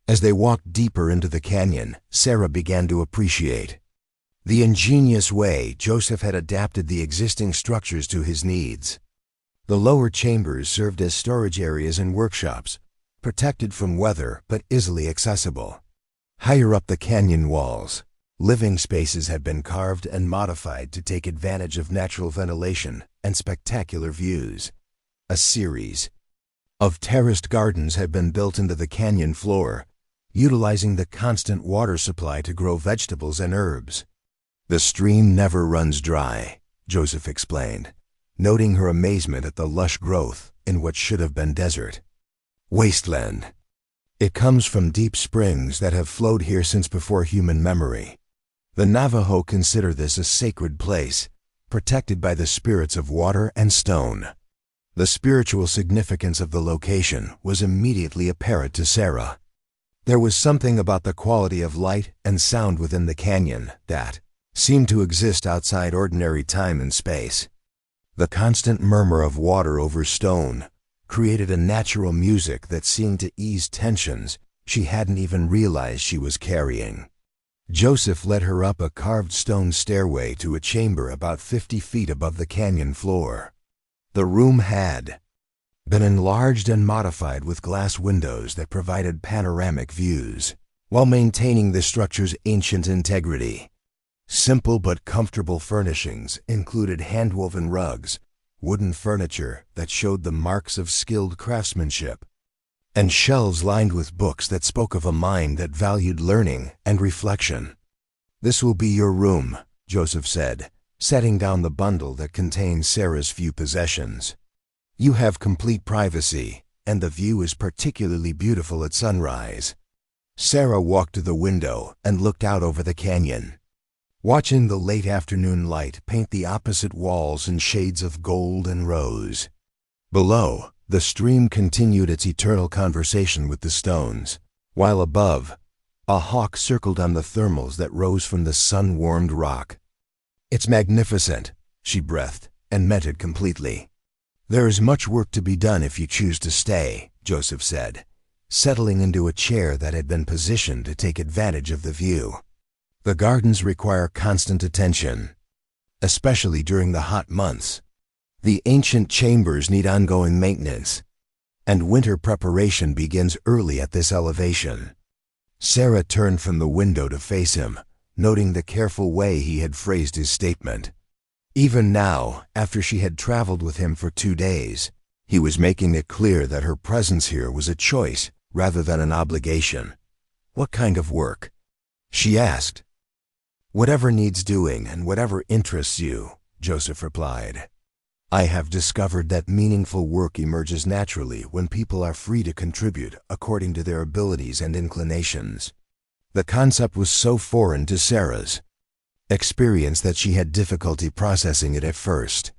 As they walked deeper into the canyon, Sarah began to appreciate the ingenious way Joseph had adapted the existing structures to his needs. The lower chambers served as storage areas and workshops, protected from weather but easily accessible. Higher up the canyon walls, living spaces had been carved and modified to take advantage of natural ventilation and spectacular views. A series of terraced gardens had been built into the canyon floor, utilizing the constant water supply to grow vegetables and herbs. "The stream never runs dry," Joseph explained, noting her amazement at the lush growth in what should have been desert wasteland. "It comes from deep springs that have flowed here since before human memory. The Navajo consider this a sacred place, protected by the spirits of water and stone." The spiritual significance of the location was immediately apparent to Sarah. There was something about the quality of light and sound within the canyon that seemed to exist outside ordinary time and space. The constant murmur of water over stone created a natural music that seemed to ease tensions she hadn't even realized she was carrying. Joseph led her up a carved stone stairway to a chamber about 50 feet above the canyon floor. The room had been enlarged and modified with glass windows that provided panoramic views, while maintaining the structure's ancient integrity. Simple but comfortable furnishings included hand-woven rugs, wooden furniture that showed the marks of skilled craftsmanship, and shelves lined with books that spoke of a mind that valued learning and reflection. "This will be your room," Joseph said, setting down the bundle that contained Sarah's few possessions. "You have complete privacy, and the view is particularly beautiful at sunrise." Sarah walked to the window and looked out over the canyon, watching the late afternoon light paint the opposite walls in shades of gold and rose. Below, the stream continued its eternal conversation with the stones, while above, a hawk circled on the thermals that rose from the sun-warmed rock. "It's magnificent," she breathed, and meant it completely. "There is much work to be done if you choose to stay," Joseph said, settling into a chair that had been positioned to take advantage of the view. "The gardens require constant attention, especially during the hot months. The ancient chambers need ongoing maintenance, and winter preparation begins early at this elevation. Sarah turned from the window to face him, noting the careful way he had phrased his statement. Even now, after she had traveled with him for 2 days, he was making it clear that her presence here was a choice rather than an obligation. "What kind of work?" she asked. "Whatever needs doing and whatever interests you," Joseph replied. "I have discovered that meaningful work emerges naturally when people are free to contribute according to their abilities and inclinations." The concept was so foreign to Sarah's experience that she had difficulty processing it at first.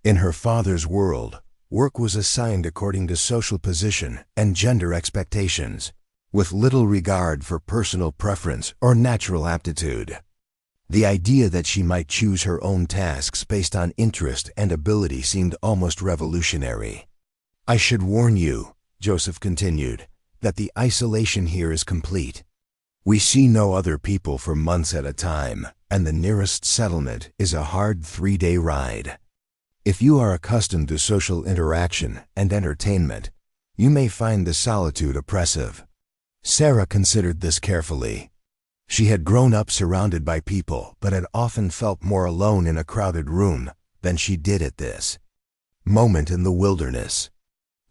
In her father's world, work was assigned according to social position and gender expectations, with little regard for personal preference or natural aptitude. The idea that she might choose her own tasks based on interest and ability seemed almost revolutionary. "I should warn you," Joseph continued, "that the isolation here is complete. We see no other people for months at a time, and the nearest settlement is a hard 3-day ride. If you are accustomed to social interaction and entertainment, you may find the solitude oppressive." Sarah considered this carefully. She had grown up surrounded by people, but had often felt more alone in a crowded room than she did at this moment in the wilderness.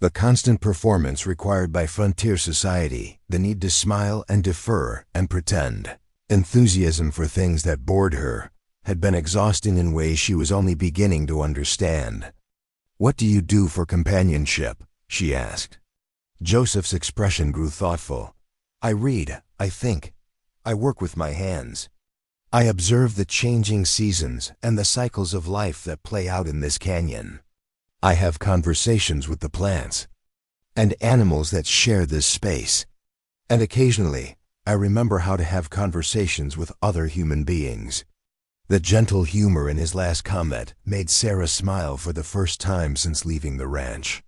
The constant performance required by frontier society, the need to smile and defer and pretend, enthusiasm for things that bored her, had been exhausting in ways she was only beginning to understand. "What do you do for companionship?" she asked. Joseph's expression grew thoughtful. "I read, I think. I work with my hands. I observe the changing seasons and the cycles of life that play out in this canyon. I have conversations with the plants and animals that share this space. And occasionally, I remember how to have conversations with other human beings." The gentle humor in his last comment made Sarah smile for the first time since leaving the ranch.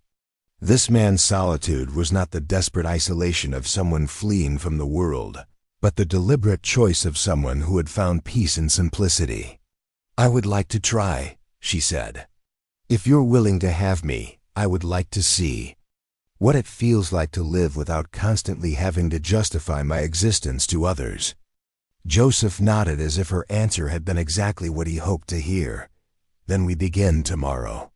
This man's solitude was not the desperate isolation of someone fleeing from the world, but the deliberate choice of someone who had found peace in simplicity. "I would like to try," she said. "If you're willing to have me, I would like to see what it feels like to live without constantly having to justify my existence to others." Joseph nodded as if her answer had been exactly what he hoped to hear. "Then we begin tomorrow.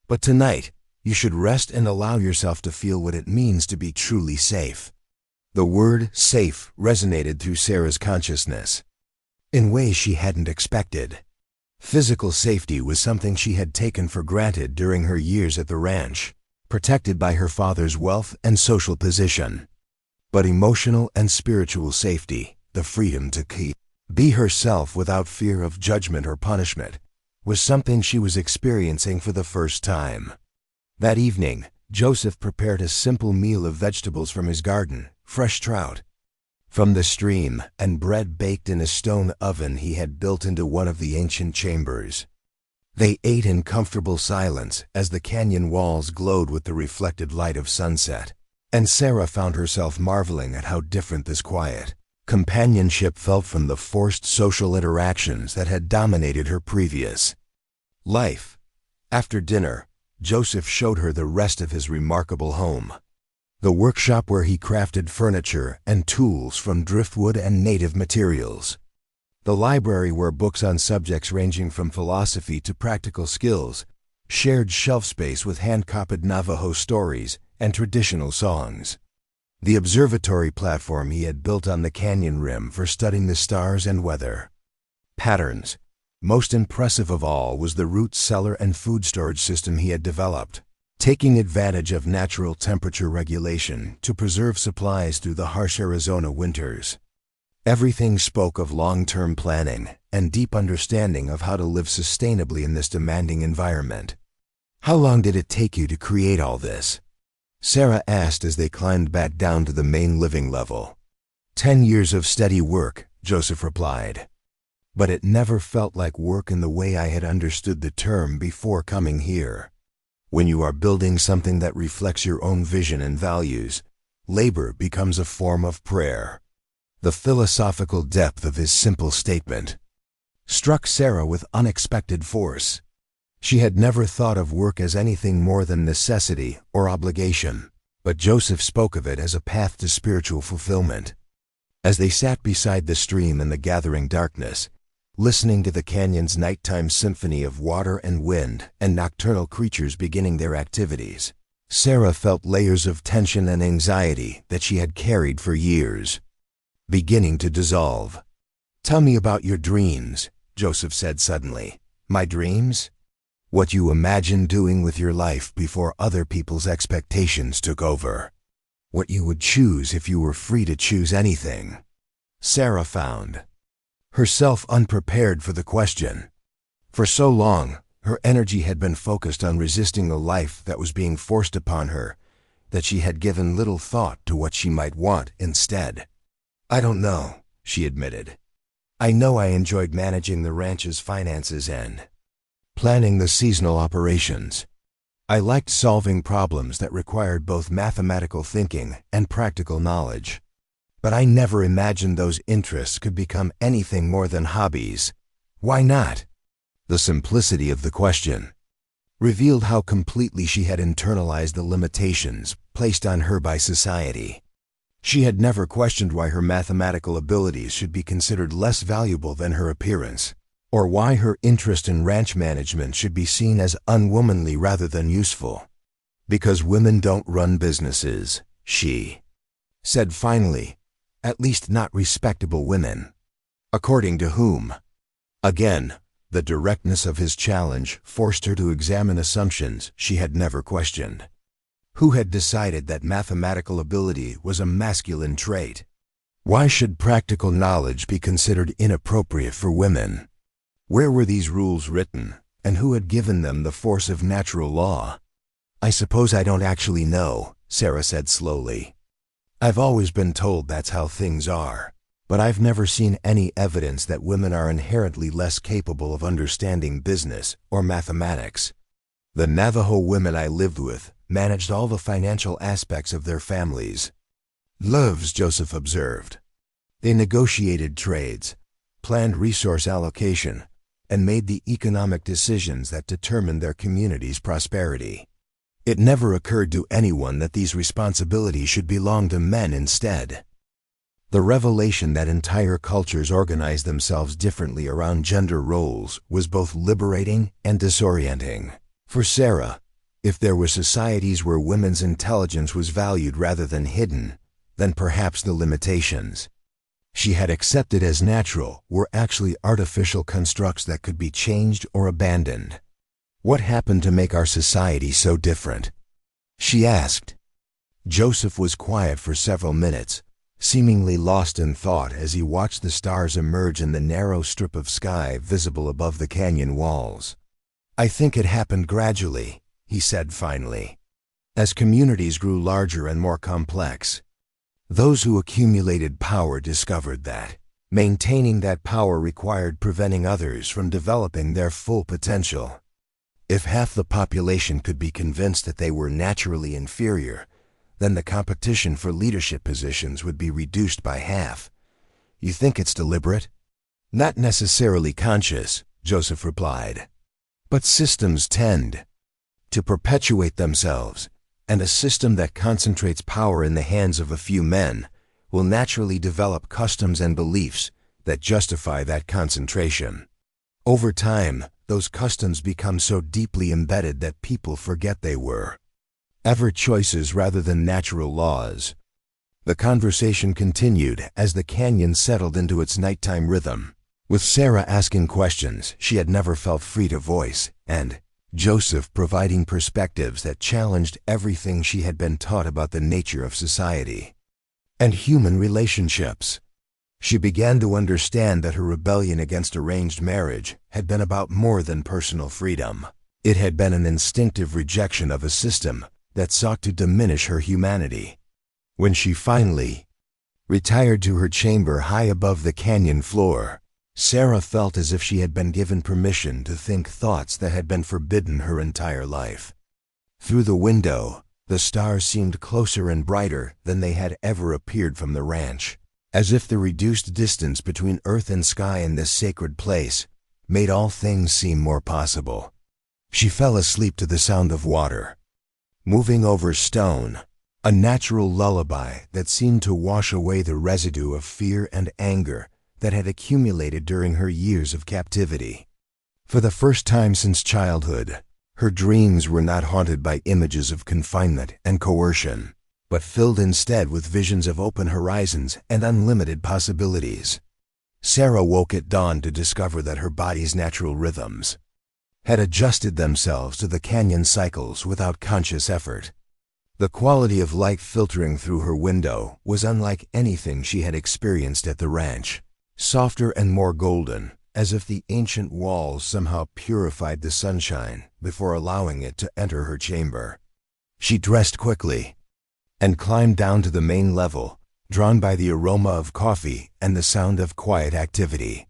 But tonight, you should rest and allow yourself to feel what it means to be truly safe." The word safe resonated through Sarah's consciousness in ways she hadn't expected. Physical safety was something she had taken for granted during her years at the ranch, protected by her father's wealth and social position. But emotional and spiritual safety, the freedom to be herself without fear of judgment or punishment, was something she was experiencing for the first time. That evening, Joseph prepared a simple meal of vegetables from his garden, fresh trout from the stream, and bread baked in a stone oven he had built into one of the ancient chambers. They ate in comfortable silence as the canyon walls glowed with the reflected light of sunset, and Sarah found herself marveling at how different this quiet companionship felt from the forced social interactions that had dominated her previous life. After dinner, Joseph showed her the rest of his remarkable home. The workshop where he crafted furniture and tools from driftwood and native materials. The library where books on subjects ranging from philosophy to practical skills shared shelf space with hand-copied Navajo stories and traditional songs. The observatory platform he had built on the canyon rim for studying the stars and weather patterns. Most impressive of all was the root cellar and food storage system he had developed, taking advantage of natural temperature regulation to preserve supplies through the harsh Arizona winters. Everything spoke of long-term planning and deep understanding of how to live sustainably in this demanding environment. "How long did it take you to create all this?" Sarah asked as they climbed back down to the main living level. 10 years of steady work," Joseph replied. "But it never felt like work in the way I had understood the term before coming here. When you are building something that reflects your own vision and values, labor becomes a form of prayer." The philosophical depth of his simple statement struck Sarah with unexpected force. She had never thought of work as anything more than necessity or obligation, but Joseph spoke of it as a path to spiritual fulfillment. As they sat beside the stream in the gathering darkness, listening to the canyon's nighttime symphony of water and wind and nocturnal creatures beginning their activities, Sarah felt layers of tension and anxiety that she had carried for years, beginning to dissolve. "Tell me about your dreams," Joseph said suddenly. "My dreams? What you imagined doing with your life before other people's expectations took over. What you would choose if you were free to choose anything." Sarah found herself unprepared for the question. For so long, her energy had been focused on resisting the life that was being forced upon her that she had given little thought to what she might want instead. "I don't know," she admitted. "I know I enjoyed managing the ranch's finances and planning the seasonal operations. I liked solving problems that required both mathematical thinking and practical knowledge. But I never imagined those interests could become anything more than hobbies. Why not?" The simplicity of the question revealed how completely she had internalized the limitations placed on her by society. She had never questioned why her mathematical abilities should be considered less valuable than her appearance, or why her interest in ranch management should be seen as unwomanly rather than useful. "Because women don't run businesses," she said finally. "At least not respectable women." "According to whom?" Again, the directness of his challenge forced her to examine assumptions she had never questioned. Who had decided that mathematical ability was a masculine trait? Why should practical knowledge be considered inappropriate for women? Where were these rules written, and who had given them the force of natural law? "I suppose I don't actually know," Sarah said slowly. "I've always been told that's how things are, but I've never seen any evidence that women are inherently less capable of understanding business or mathematics. The Navajo women I lived with managed all the financial aspects of their families' lives," Joseph observed. "They negotiated trades, planned resource allocation, and made the economic decisions that determined their community's prosperity. It never occurred to anyone that these responsibilities should belong to men instead." The revelation that entire cultures organize themselves differently around gender roles was both liberating and disorienting. For Sarah, if there were societies where women's intelligence was valued rather than hidden, then perhaps the limitations she had accepted as natural were actually artificial constructs that could be changed or abandoned. "What happened to make our society so different?" she asked. Joseph was quiet for several minutes, seemingly lost in thought as he watched the stars emerge in the narrow strip of sky visible above the canyon walls. "I think it happened gradually," he said finally. "As communities grew larger and more complex, those who accumulated power discovered that maintaining that power required preventing others from developing their full potential. If half the population could be convinced that they were naturally inferior, then the competition for leadership positions would be reduced by half." "You think it's deliberate?" "Not necessarily conscious," Joseph replied. "But systems tend to perpetuate themselves, and a system that concentrates power in the hands of a few men will naturally develop customs and beliefs that justify that concentration. Over time, those customs become so deeply embedded that people forget they were ever choices rather than natural laws." The conversation continued as the canyon settled into its nighttime rhythm, with Sarah asking questions she had never felt free to voice, and Joseph providing perspectives that challenged everything she had been taught about the nature of society and human relationships. She began to understand that her rebellion against arranged marriage had been about more than personal freedom. It had been an instinctive rejection of a system that sought to diminish her humanity. When she finally retired to her chamber high above the canyon floor, Sarah felt as if she had been given permission to think thoughts that had been forbidden her entire life. Through the window, the stars seemed closer and brighter than they had ever appeared from the ranch, as if the reduced distance between earth and sky in this sacred place made all things seem more possible. She fell asleep to the sound of water moving over stone, a natural lullaby that seemed to wash away the residue of fear and anger that had accumulated during her years of captivity. For the first time since childhood, her dreams were not haunted by images of confinement and coercion, but filled instead with visions of open horizons and unlimited possibilities. Sarah woke at dawn to discover that her body's natural rhythms had adjusted themselves to the canyon cycles without conscious effort. The quality of light filtering through her window was unlike anything she had experienced at the ranch, softer and more golden, as if the ancient walls somehow purified the sunshine before allowing it to enter her chamber. She dressed quickly and climbed down to the main level, drawn by the aroma of coffee and the sound of quiet activity.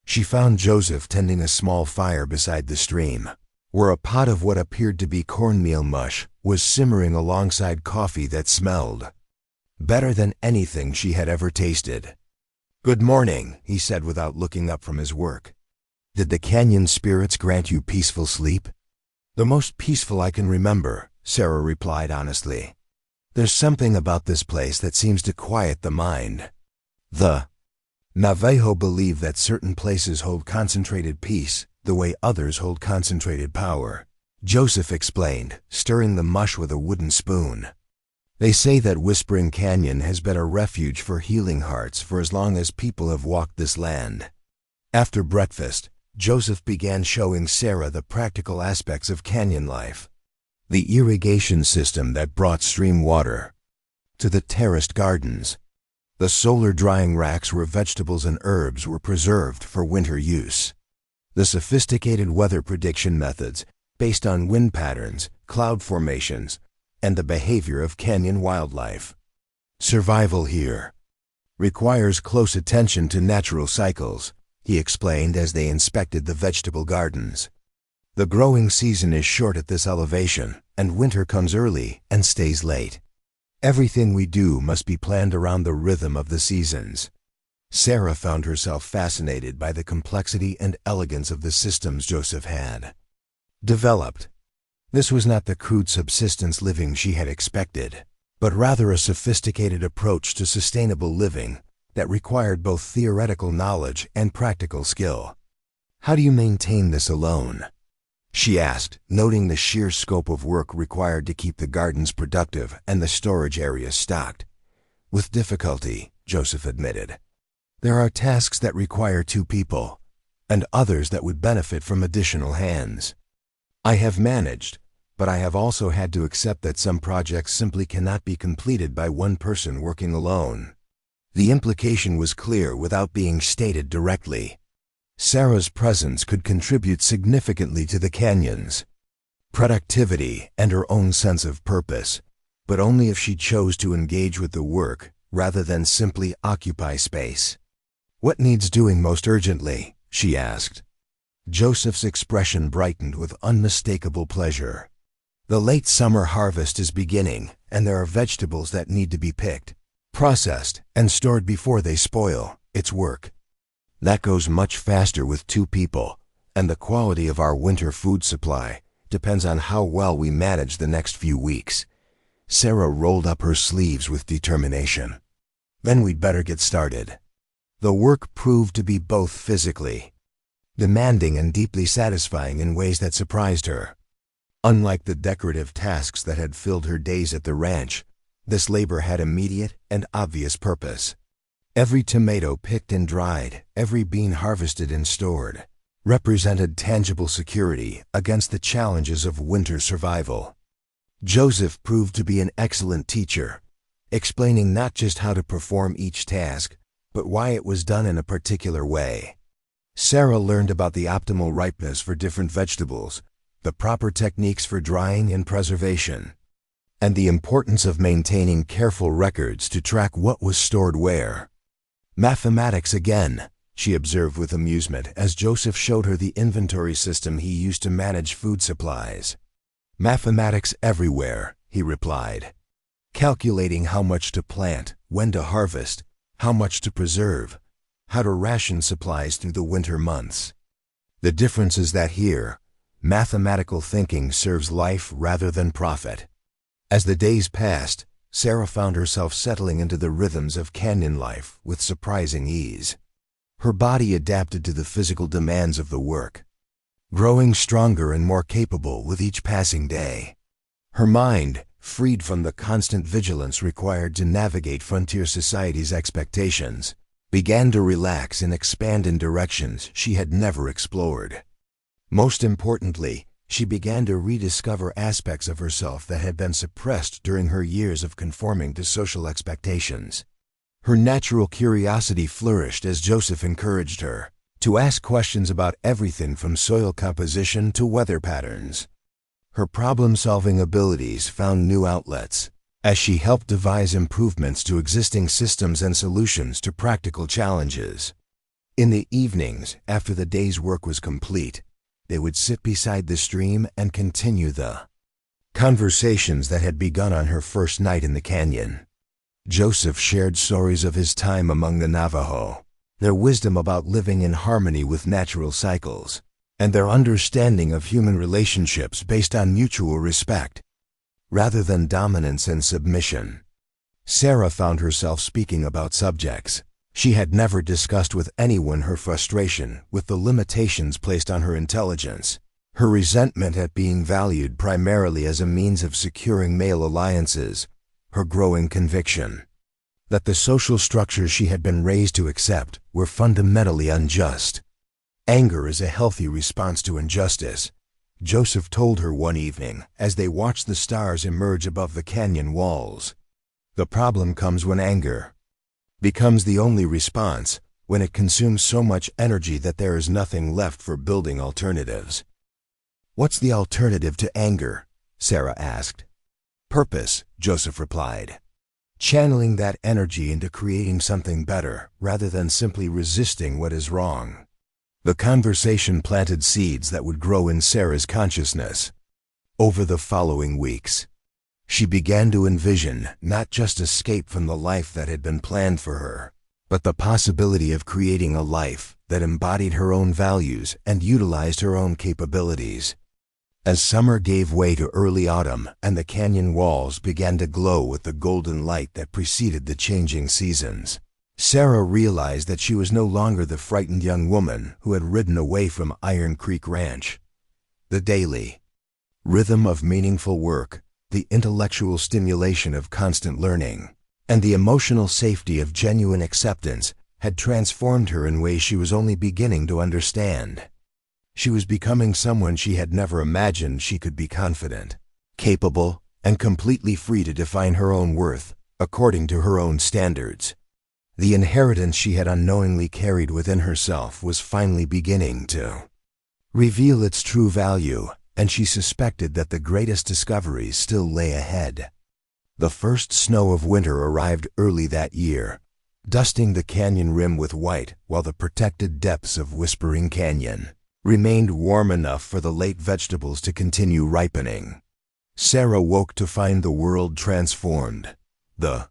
She found Joseph tending a small fire beside the stream, where a pot of what appeared to be cornmeal mush was simmering alongside coffee that smelled better than anything she had ever tasted. "Good morning," he said without looking up from his work. "Did the canyon spirits grant you peaceful sleep?" "The most peaceful I can remember," Sarah replied honestly. "There's something about this place that seems to quiet the mind." The Navajo believe that certain places hold concentrated peace the way others hold concentrated power, Joseph explained, stirring the mush with a wooden spoon. "They say that Whispering Canyon has been a refuge for healing hearts for as long as people have walked this land." After breakfast, Joseph began showing Sarah the practical aspects of canyon life. The irrigation system that brought stream water to the terraced gardens, the solar drying racks where vegetables and herbs were preserved for winter use, the sophisticated weather prediction methods based on wind patterns, cloud formations, and the behavior of canyon wildlife. "Survival here requires close attention to natural cycles," he explained as they inspected the vegetable gardens. "The growing season is short at this elevation, and winter comes early and stays late. Everything we do must be planned around the rhythm of the seasons." Sarah found herself fascinated by the complexity and elegance of the systems Joseph had developed. This was not the crude subsistence living she had expected, but rather a sophisticated approach to sustainable living that required both theoretical knowledge and practical skill. "How do you maintain this alone?" she asked, noting the sheer scope of work required to keep the gardens productive and the storage areas stocked. "With difficulty," Joseph admitted. "There are tasks that require 2 people, and others that would benefit from additional hands. I have managed, but I have also had to accept that some projects simply cannot be completed by one person working alone." The implication was clear without being stated directly. Sarah's presence could contribute significantly to the canyon's productivity and her own sense of purpose, but only if she chose to engage with the work rather than simply occupy space. "What needs doing most urgently?" she asked. Joseph's expression brightened with unmistakable pleasure. "The late summer harvest is beginning, and there are vegetables that need to be picked, processed, and stored before they spoil. It's work. That goes much faster with 2 people, and the quality of our winter food supply depends on how well we manage the next few weeks." Sarah rolled up her sleeves with determination. "Then we'd better get started." The work proved to be both physically demanding and deeply satisfying in ways that surprised her. Unlike the decorative tasks that had filled her days at the ranch, this labor had immediate and obvious purpose. Every tomato picked and dried, every bean harvested and stored, represented tangible security against the challenges of winter survival. Joseph proved to be an excellent teacher, explaining not just how to perform each task, but why it was done in a particular way. Sarah learned about the optimal ripeness for different vegetables, the proper techniques for drying and preservation, and the importance of maintaining careful records to track what was stored where. "Mathematics again," she observed with amusement as Joseph showed her the inventory system he used to manage food supplies. "Mathematics everywhere," he replied. "Calculating how much to plant, when to harvest, how much to preserve, how to ration supplies through the winter months." The difference is that here, mathematical thinking serves life rather than profit. As the days passed, Sarah found herself settling into the rhythms of canyon life with surprising ease. Her body adapted to the physical demands of the work, growing stronger and more capable with each passing day. Her mind, freed from the constant vigilance required to navigate frontier society's expectations, began to relax and expand in directions she had never explored. Most importantly, she began to rediscover aspects of herself that had been suppressed during her years of conforming to social expectations. Her natural curiosity flourished as Joseph encouraged her to ask questions about everything from soil composition to weather patterns. Her problem-solving abilities found new outlets as she helped devise improvements to existing systems and solutions to practical challenges. In the evenings, after the day's work was complete, they would sit beside the stream and continue the conversations that had begun on her first night in the canyon. Joseph shared stories of his time among the Navajo, their wisdom about living in harmony with natural cycles, and their understanding of human relationships based on mutual respect, rather than dominance and submission. Sarah found herself speaking about subjects she had never discussed with anyone: her frustration with the limitations placed on her intelligence, her resentment at being valued primarily as a means of securing male alliances, her growing conviction that the social structures she had been raised to accept were fundamentally unjust. Anger is a healthy response to injustice, Joseph told her one evening as they watched the stars emerge above the canyon walls. The problem comes when anger becomes the only response, when it consumes so much energy that there is nothing left for building alternatives. What's the alternative to anger? Sarah asked. Purpose, Joseph replied. Channeling that energy into creating something better rather than simply resisting what is wrong. The conversation planted seeds that would grow in Sarah's consciousness. Over the following weeks, she began to envision not just escape from the life that had been planned for her, but the possibility of creating a life that embodied her own values and utilized her own capabilities. As summer gave way to early autumn and the canyon walls began to glow with the golden light that preceded the changing seasons, Sarah realized that she was no longer the frightened young woman who had ridden away from Iron Creek Ranch. The daily rhythm of meaningful work, the intellectual stimulation of constant learning, and the emotional safety of genuine acceptance had transformed her in ways she was only beginning to understand. She was becoming someone she had never imagined she could be: confident, capable, and completely free to define her own worth according to her own standards. The inheritance she had unknowingly carried within herself was finally beginning to reveal its true value, and she suspected that the greatest discoveries still lay ahead. The first snow of winter arrived early that year, dusting the canyon rim with white, while the protected depths of Whispering Canyon remained warm enough for the late vegetables to continue ripening. Sarah woke to find the world transformed. The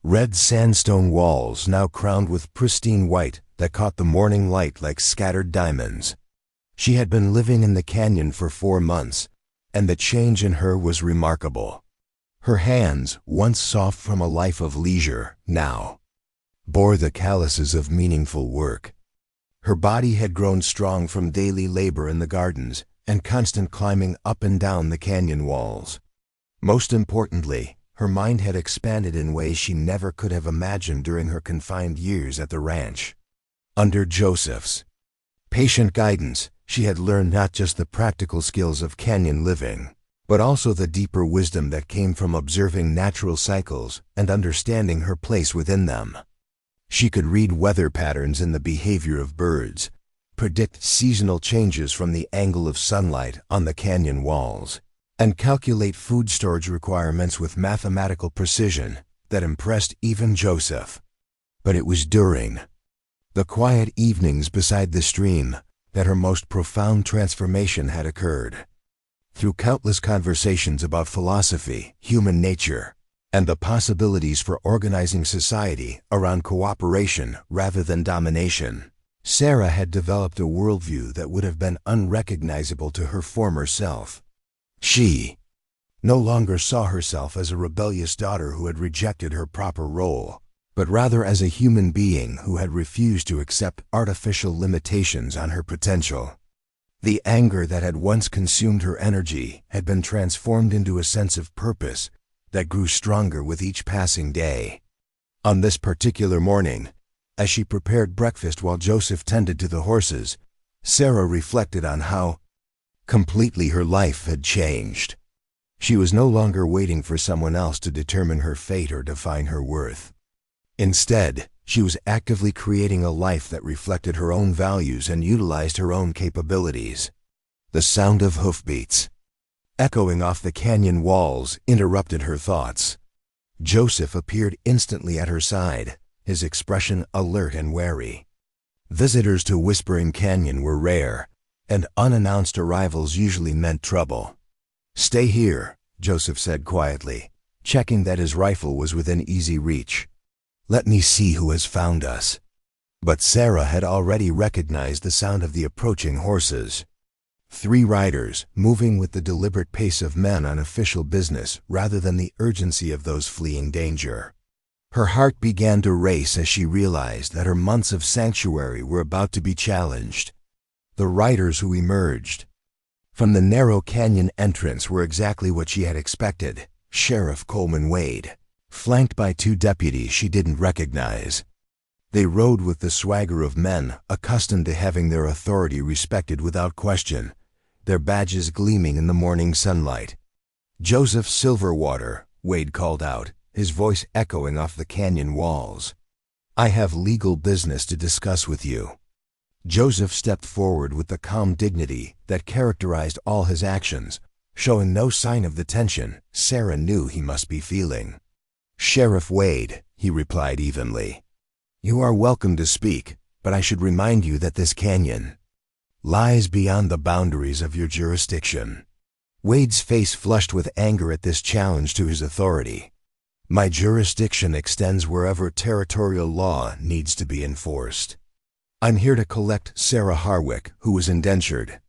red sandstone walls now crowned with pristine white that caught the morning light like scattered diamonds. She had been living in the canyon for 4 months, and the change in her was remarkable. Her hands, once soft from a life of leisure, now bore the calluses of meaningful work. Her body had grown strong from daily labor in the gardens and constant climbing up and down the canyon walls. Most importantly, her mind had expanded in ways she never could have imagined during her confined years at the ranch. Under Joseph's patient guidance, she had learned not just the practical skills of canyon living, but also the deeper wisdom that came from observing natural cycles and understanding her place within them. She could read weather patterns in the behavior of birds, predict seasonal changes from the angle of sunlight on the canyon walls, and calculate food storage requirements with mathematical precision that impressed even Joseph. But it was during the quiet evenings beside the stream that her most profound transformation had occurred. Through countless conversations about philosophy, human nature, and the possibilities for organizing society around cooperation rather than domination, Sarah had developed a worldview that would have been unrecognizable to her former self. She no longer saw herself as a rebellious daughter who had rejected her proper role, but rather as a human being who had refused to accept artificial limitations on her potential. The anger that had once consumed her energy had been transformed into a sense of purpose that grew stronger with each passing day. On this particular morning, as she prepared breakfast while Joseph tended to the horses, Sarah reflected on how completely her life had changed. She was no longer waiting for someone else to determine her fate or define her worth. Instead, she was actively creating a life that reflected her own values and utilized her own capabilities. The sound of hoofbeats, echoing off the canyon walls, interrupted her thoughts. Joseph appeared instantly at her side, his expression alert and wary. Visitors to Whispering Canyon were rare, and unannounced arrivals usually meant trouble. "Stay here," Joseph said quietly, checking that his rifle was within easy reach. "Let me see who has found us." But Sarah had already recognized the sound of the approaching horses. 3 riders, moving with the deliberate pace of men on official business rather than the urgency of those fleeing danger. Her heart began to race as she realized that her months of sanctuary were about to be challenged. The riders who emerged from the narrow canyon entrance were exactly what she had expected: Sheriff Coleman Wade, flanked by 2 deputies she didn't recognize. They rode with the swagger of men accustomed to having their authority respected without question, their badges gleaming in the morning sunlight. "Joseph Silverwater," Wade called out, his voice echoing off the canyon walls. "I have legal business to discuss with you." Joseph stepped forward with the calm dignity that characterized all his actions, showing no sign of the tension Sarah knew he must be feeling. "Sheriff Wade," he replied evenly, "you are welcome to speak, but I should remind you that this canyon lies beyond the boundaries of your jurisdiction." Wade's face flushed with anger at this challenge to his authority. "My jurisdiction extends wherever territorial law needs to be enforced. I'm here to collect Sarah Harwick, who was indentured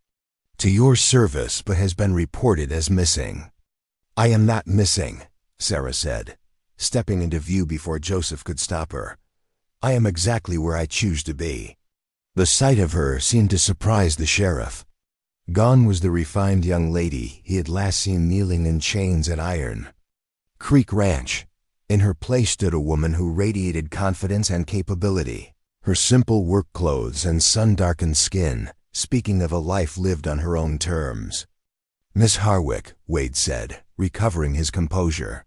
to your service but has been reported as missing." "I am not missing," Sarah said, stepping into view before Joseph could stop her. "I am exactly where I choose to be." The sight of her seemed to surprise the sheriff. Gone was the refined young lady he had last seen kneeling in chains at Iron Creek Ranch. In her place stood a woman who radiated confidence and capability, her simple work clothes and sun-darkened skin speaking of a life lived on her own terms. "Miss Harwick," Wade said, recovering his composure,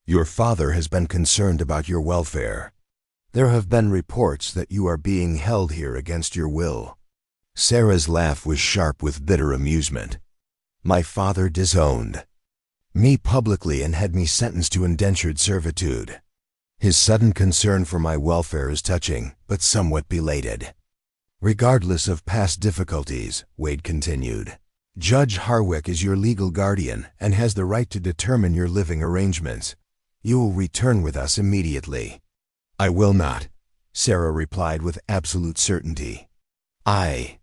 "your father has been concerned about your welfare. There have been reports that you are being held here against your will." Sarah's laugh was sharp with bitter amusement. "My father disowned me publicly and had me sentenced to indentured servitude. His sudden concern for my welfare is touching, but somewhat belated. Regardless of past difficulties," Wade continued, "Judge Harwick is your legal guardian and has the right to determine your living arrangements. You will return with us immediately." "I will not," Sarah replied with absolute certainty. "I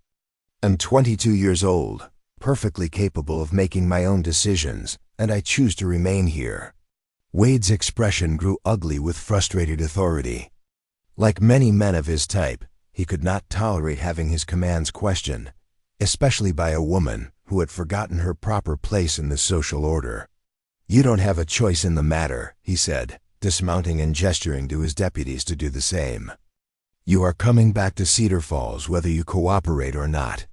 am 22 years old, perfectly capable of making my own decisions, and I choose to remain here." Wade's expression grew ugly with frustrated authority. Like many men of his type, he could not tolerate having his commands questioned, especially by a woman who had forgotten her proper place in the social order. "You don't have a choice in the matter," he said, dismounting and gesturing to his deputies to do the same. "You are coming back to Cedar Falls whether you cooperate or not."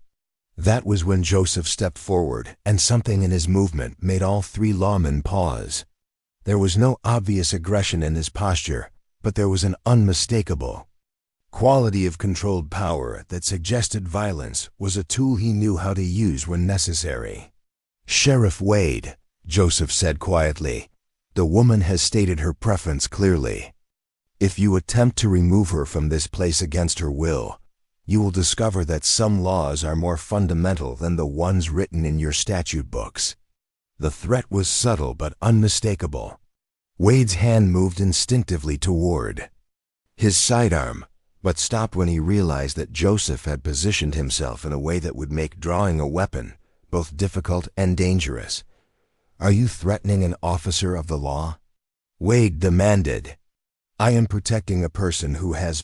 That was when Joseph stepped forward, and something in his movement made all 3 lawmen pause. There was no obvious aggression in his posture, but there was an unmistakable quality of controlled power that suggested violence was a tool he knew how to use when necessary. "Sheriff Wade," Joseph said quietly, "the woman has stated her preference clearly. If you attempt to remove her from this place against her will, you will discover that some laws are more fundamental than the ones written in your statute books." The threat was subtle but unmistakable. Wade's hand moved instinctively toward his sidearm, but stopped when he realized that Joseph had positioned himself in a way that would make drawing a weapon both difficult and dangerous. "Are you threatening an officer of the law?" Wade demanded. "I am protecting a person who has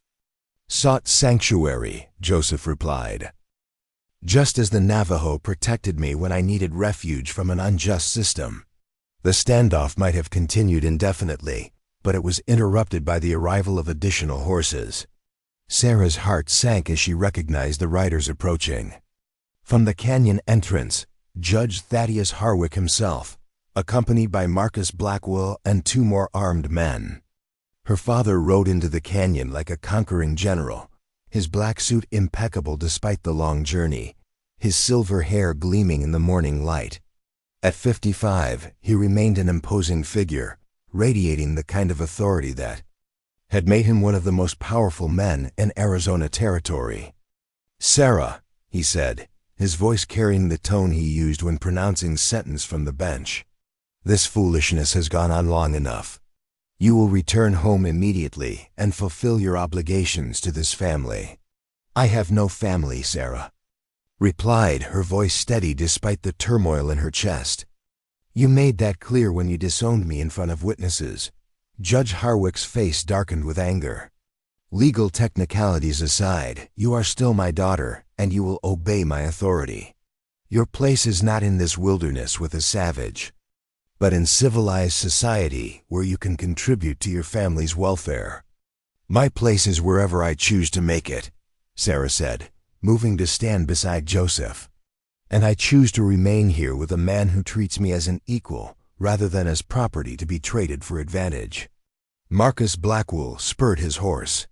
sought sanctuary," Joseph replied. "Just as the Navajo protected me when I needed refuge from an unjust system." The standoff might have continued indefinitely, but it was interrupted by the arrival of additional horses. Sarah's heart sank as she recognized the riders approaching. From the canyon entrance, Judge Thaddeus Harwick himself, accompanied by Marcus Blackwell and 2 more armed men. Her father rode into the canyon like a conquering general, his black suit impeccable despite the long journey, his silver hair gleaming in the morning light. At 55, he remained an imposing figure, radiating the kind of authority that had made him one of the most powerful men in Arizona territory. "Sarah," he said, his voice carrying the tone he used when pronouncing sentence from the bench. "This foolishness has gone on long enough. You will return home immediately and fulfill your obligations to this family." "I have no family," Sarah replied, her voice steady despite the turmoil in her chest. "You made that clear when you disowned me in front of witnesses." Judge Harwick's face darkened with anger. "Legal technicalities aside, you are still my daughter, and you will obey my authority. Your place is not in this wilderness with a savage, but in civilized society where you can contribute to your family's welfare." "My place is wherever I choose to make it," Sarah said, moving to stand beside Joseph. "And I choose to remain here with a man who treats me as an equal, rather than as property to be traded for advantage." Marcus Blackwell spurred his horse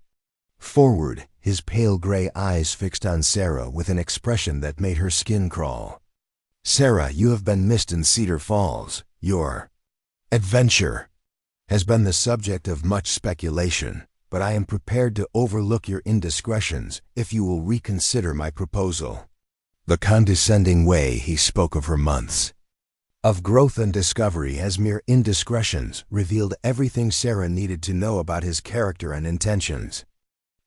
forward, his pale gray eyes fixed on Sarah with an expression that made her skin crawl. "Sarah, you have been missed in Cedar Falls. Your adventure has been the subject of much speculation, but I am prepared to overlook your indiscretions if you will reconsider my proposal." The condescending way he spoke of her months of growth and discovery as mere indiscretions revealed everything Sarah needed to know about his character and intentions.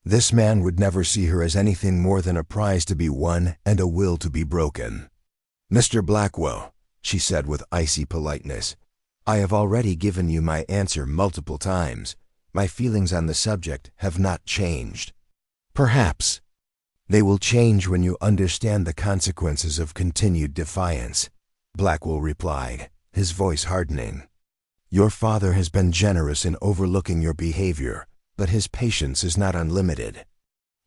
This man would never see her as anything more than a prize to be won and a will to be broken. "Mr. Blackwell," she said with icy politeness, "I have already given you my answer multiple times. My feelings on the subject have not changed. Perhaps they will change when you understand the consequences of continued defiance," Blackwell replied, his voice hardening. "Your father has been generous in overlooking your behavior, but his patience is not unlimited."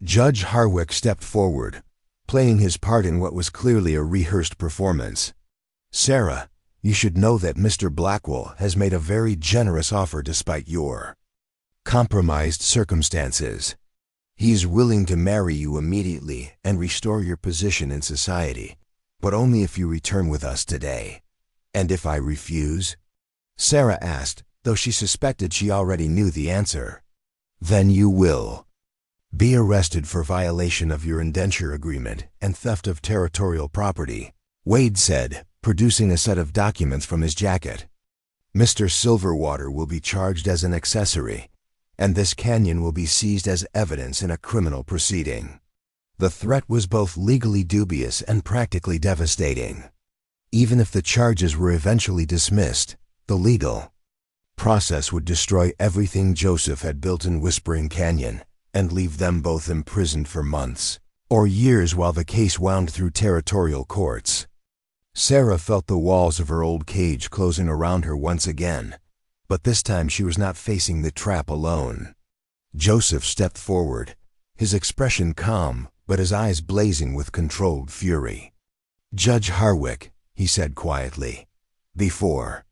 Judge Harwick stepped forward, playing his part in what was clearly a rehearsed performance. "Sarah, you should know that Mr. Blackwell has made a very generous offer despite your compromised circumstances. He is willing to marry you immediately and restore your position in society, but only if you return with us today." "And if I refuse?" Sarah asked, though she suspected she already knew the answer. "Then you will be arrested for violation of your indenture agreement and theft of territorial property," Wade said, producing a set of documents from his jacket. "Mr. Silverwater will be charged as an accessory, and this canyon will be seized as evidence in a criminal proceeding." The threat was both legally dubious and practically devastating. Even if the charges were eventually dismissed, the legal process would destroy everything Joseph had built in Whispering Canyon and leave them both imprisoned for months or years while the case wound through territorial courts. Sarah felt the walls of her old cage closing around her once again, but this time she was not facing the trap alone. Joseph stepped forward, his expression calm, but his eyes blazing with controlled fury. "Judge Harwick," he said quietly, "before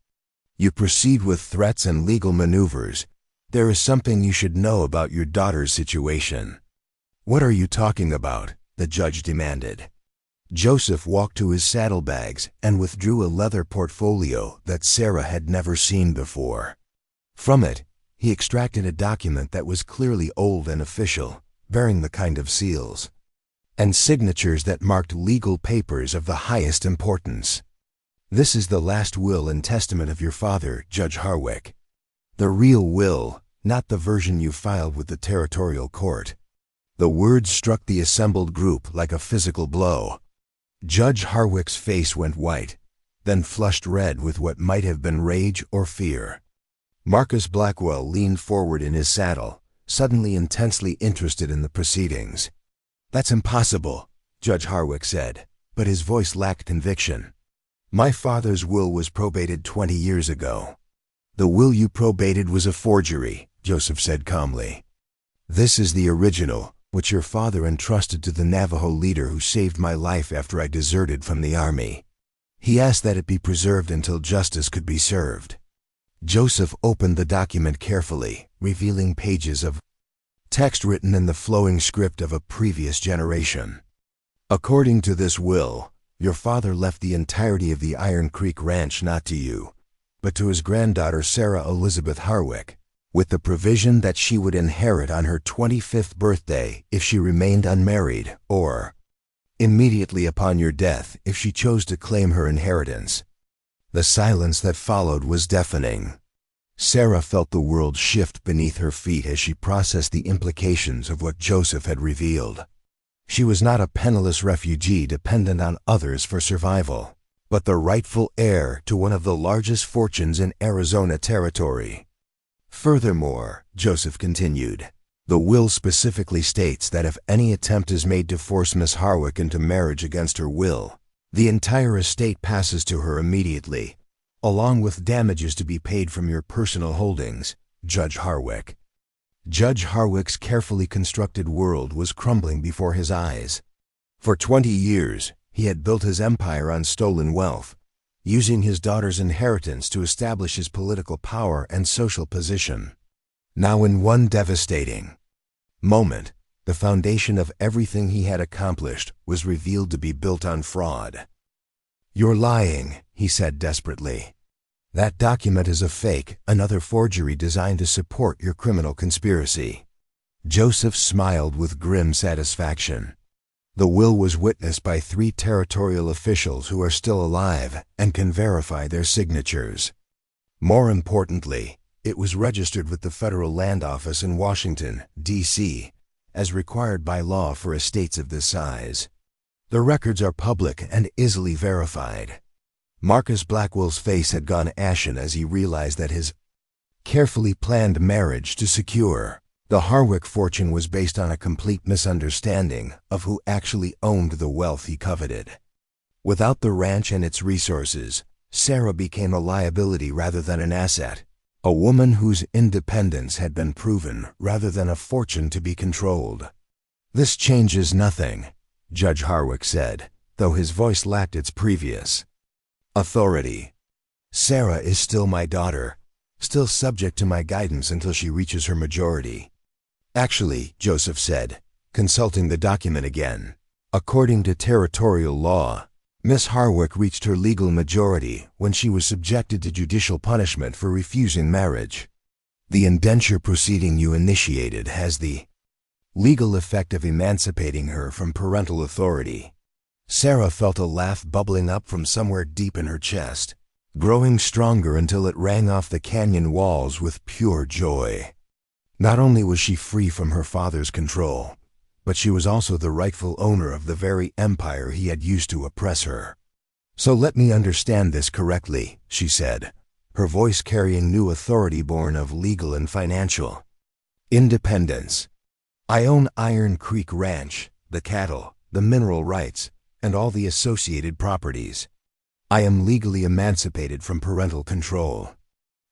you proceed with threats and legal maneuvers, there is something you should know about your daughter's situation." "What are you talking about?" the judge demanded. Joseph walked to his saddlebags and withdrew a leather portfolio that Sarah had never seen before. From it, he extracted a document that was clearly old and official, bearing the kind of seals and signatures that marked legal papers of the highest importance. "This is the last will and testament of your father, Judge Harwick. The real will, not the version you filed with the territorial court." The words struck the assembled group like a physical blow. Judge Harwick's face went white, then flushed red with what might have been rage or fear. Marcus Blackwell leaned forward in his saddle, suddenly intensely interested in the proceedings. "That's impossible," Judge Harwick said, but his voice lacked conviction. "My father's will was probated 20 years ago." "The will you probated was a forgery," Joseph said calmly. "This is the original, which your father entrusted to the Navajo leader who saved my life after I deserted from the army. He asked that it be preserved until justice could be served." Joseph opened the document carefully, revealing pages of text written in the flowing script of a previous generation. "According to this will, your father left the entirety of the Iron Creek Ranch not to you, but to his granddaughter Sarah Elizabeth Harwick, with the provision that she would inherit on her 25th birthday if she remained unmarried, or immediately upon your death if she chose to claim her inheritance." The silence that followed was deafening. Sarah felt the world shift beneath her feet as she processed the implications of what Joseph had revealed. She was not a penniless refugee dependent on others for survival, but the rightful heir to one of the largest fortunes in Arizona territory. "Furthermore," Joseph continued, "the will specifically states that if any attempt is made to force Miss Harwick into marriage against her will, the entire estate passes to her immediately, along with damages to be paid from your personal holdings, Judge Harwick." Judge Harwick's carefully constructed world was crumbling before his eyes. For 20 years, he had built his empire on stolen wealth, using his daughter's inheritance to establish his political power and social position. Now in one devastating moment, the foundation of everything he had accomplished was revealed to be built on fraud. "You're lying," he said desperately. "That document is a fake, another forgery designed to support your criminal conspiracy." Joseph smiled with grim satisfaction. The will was witnessed by 3 territorial officials who are still alive and can verify their signatures. More importantly, it was registered with the Federal Land Office in Washington, D.C., as required by law for estates of this size. The records are public and easily verified. Marcus Blackwell's face had gone ashen as he realized that his carefully planned marriage to secure the Harwick fortune was based on a complete misunderstanding of who actually owned the wealth he coveted. Without the ranch and its resources, Sarah became a liability rather than an asset, a woman whose independence had been proven rather than a fortune to be controlled. "This changes nothing," Judge Harwick said, though his voice lacked its previous authority. "Sarah is still my daughter, still subject to my guidance until she reaches her majority." "Actually," Joseph said, consulting the document again, "according to territorial law, Miss Harwick reached her legal majority when she was subjected to judicial punishment for refusing marriage. The indenture proceeding you initiated has the legal effect of emancipating her from parental authority." Sarah felt a laugh bubbling up from somewhere deep in her chest, growing stronger until it rang off the canyon walls with pure joy. Not only was she free from her father's control, but she was also the rightful owner of the very empire he had used to oppress her. "So let me understand this correctly," she said, her voice carrying new authority born of legal and financial independence. "I own Iron Creek Ranch, the cattle, the mineral rights, and all the associated properties. I am legally emancipated from parental control,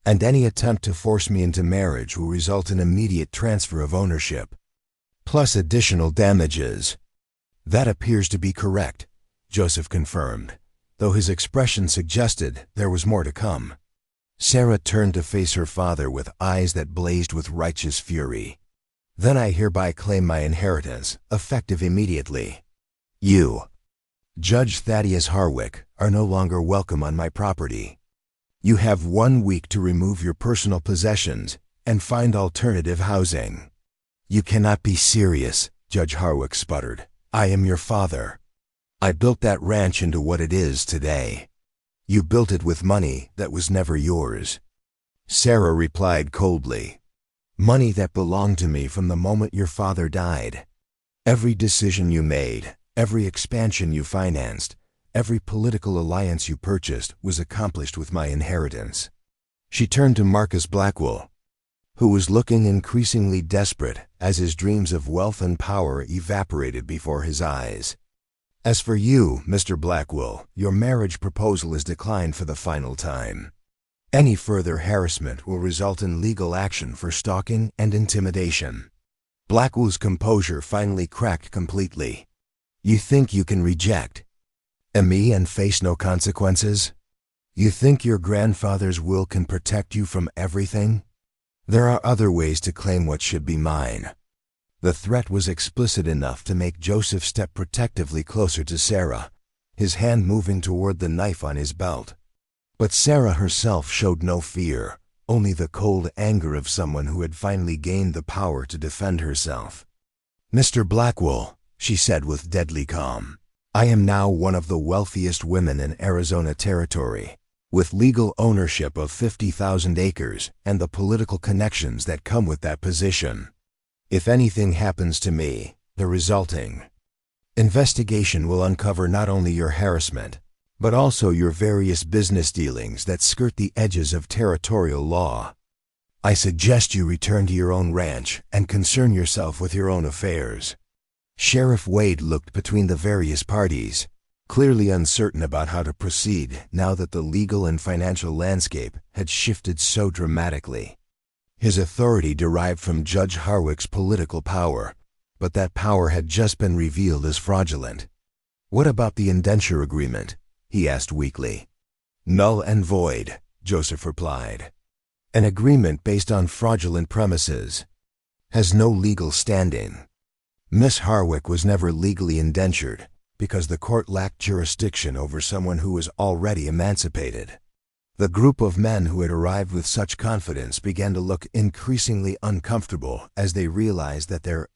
and any attempt to force me into marriage will result in immediate transfer of ownership, plus additional damages." "That appears to be correct," Joseph confirmed, though his expression suggested there was more to come. Sarah turned to face her father with eyes that blazed with righteous fury. "Then I hereby claim my inheritance, effective immediately. You, Judge Thaddeus Harwick, are no longer welcome on my property. You have 1 week to remove your personal possessions and find alternative housing." "You cannot be serious," Judge Harwick sputtered. "I am your father. I built that ranch into what it is today. You built it with money that was never yours." Sarah replied coldly, "Money that belonged to me from the moment your father died. Every decision you made, every expansion you financed, every political alliance you purchased was accomplished with my inheritance." She turned to Marcus Blackwell, who was looking increasingly desperate as his dreams of wealth and power evaporated before his eyes. "As for you, Mr. Blackwell, your marriage proposal is declined for the final time. Any further harassment will result in legal action for stalking and intimidation." Blackwell's composure finally cracked completely. "You think you can reject me and face no consequences? You think your grandfather's will can protect you from everything? There are other ways to claim what should be mine." The threat was explicit enough to make Joseph step protectively closer to Sarah, his hand moving toward the knife on his belt. But Sarah herself showed no fear, only the cold anger of someone who had finally gained the power to defend herself. "Mr. Blackwell," she said with deadly calm, "I am now one of the wealthiest women in Arizona Territory, with legal ownership of 50,000 acres and the political connections that come with that position. If anything happens to me, the resulting investigation will uncover not only your harassment, but also your various business dealings that skirt the edges of territorial law. I suggest you return to your own ranch and concern yourself with your own affairs." Sheriff Wade looked between the various parties, clearly uncertain about how to proceed now that the legal and financial landscape had shifted so dramatically. His authority derived from Judge Harwick's political power, but that power had just been revealed as fraudulent. "What about the indenture agreement?" he asked weakly. "Null and void," Joseph replied. "An agreement based on fraudulent premises has no legal standing. Miss Harwick was never legally indentured because the court lacked jurisdiction over someone who was already emancipated." The group of men who had arrived with such confidence began to look increasingly uncomfortable as they realized that their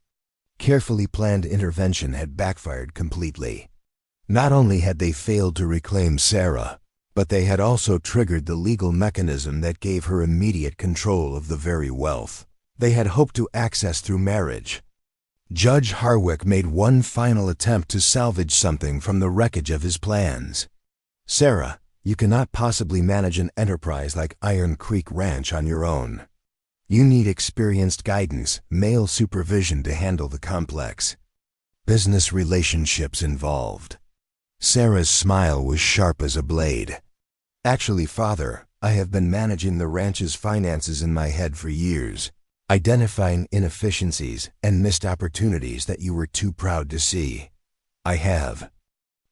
carefully planned intervention had backfired completely. Not only had they failed to reclaim Sarah, but they had also triggered the legal mechanism that gave her immediate control of the very wealth they had hoped to access through marriage. Judge Harwick made one final attempt to salvage something from the wreckage of his plans. "Sarah, you cannot possibly manage an enterprise like Iron Creek Ranch on your own. You need experienced guidance, male supervision to handle the complex business relationships involved." Sarah's smile was sharp as a blade. "Actually, Father, I have been managing the ranch's finances in my head for years, identifying inefficiencies and missed opportunities that you were too proud to see. I have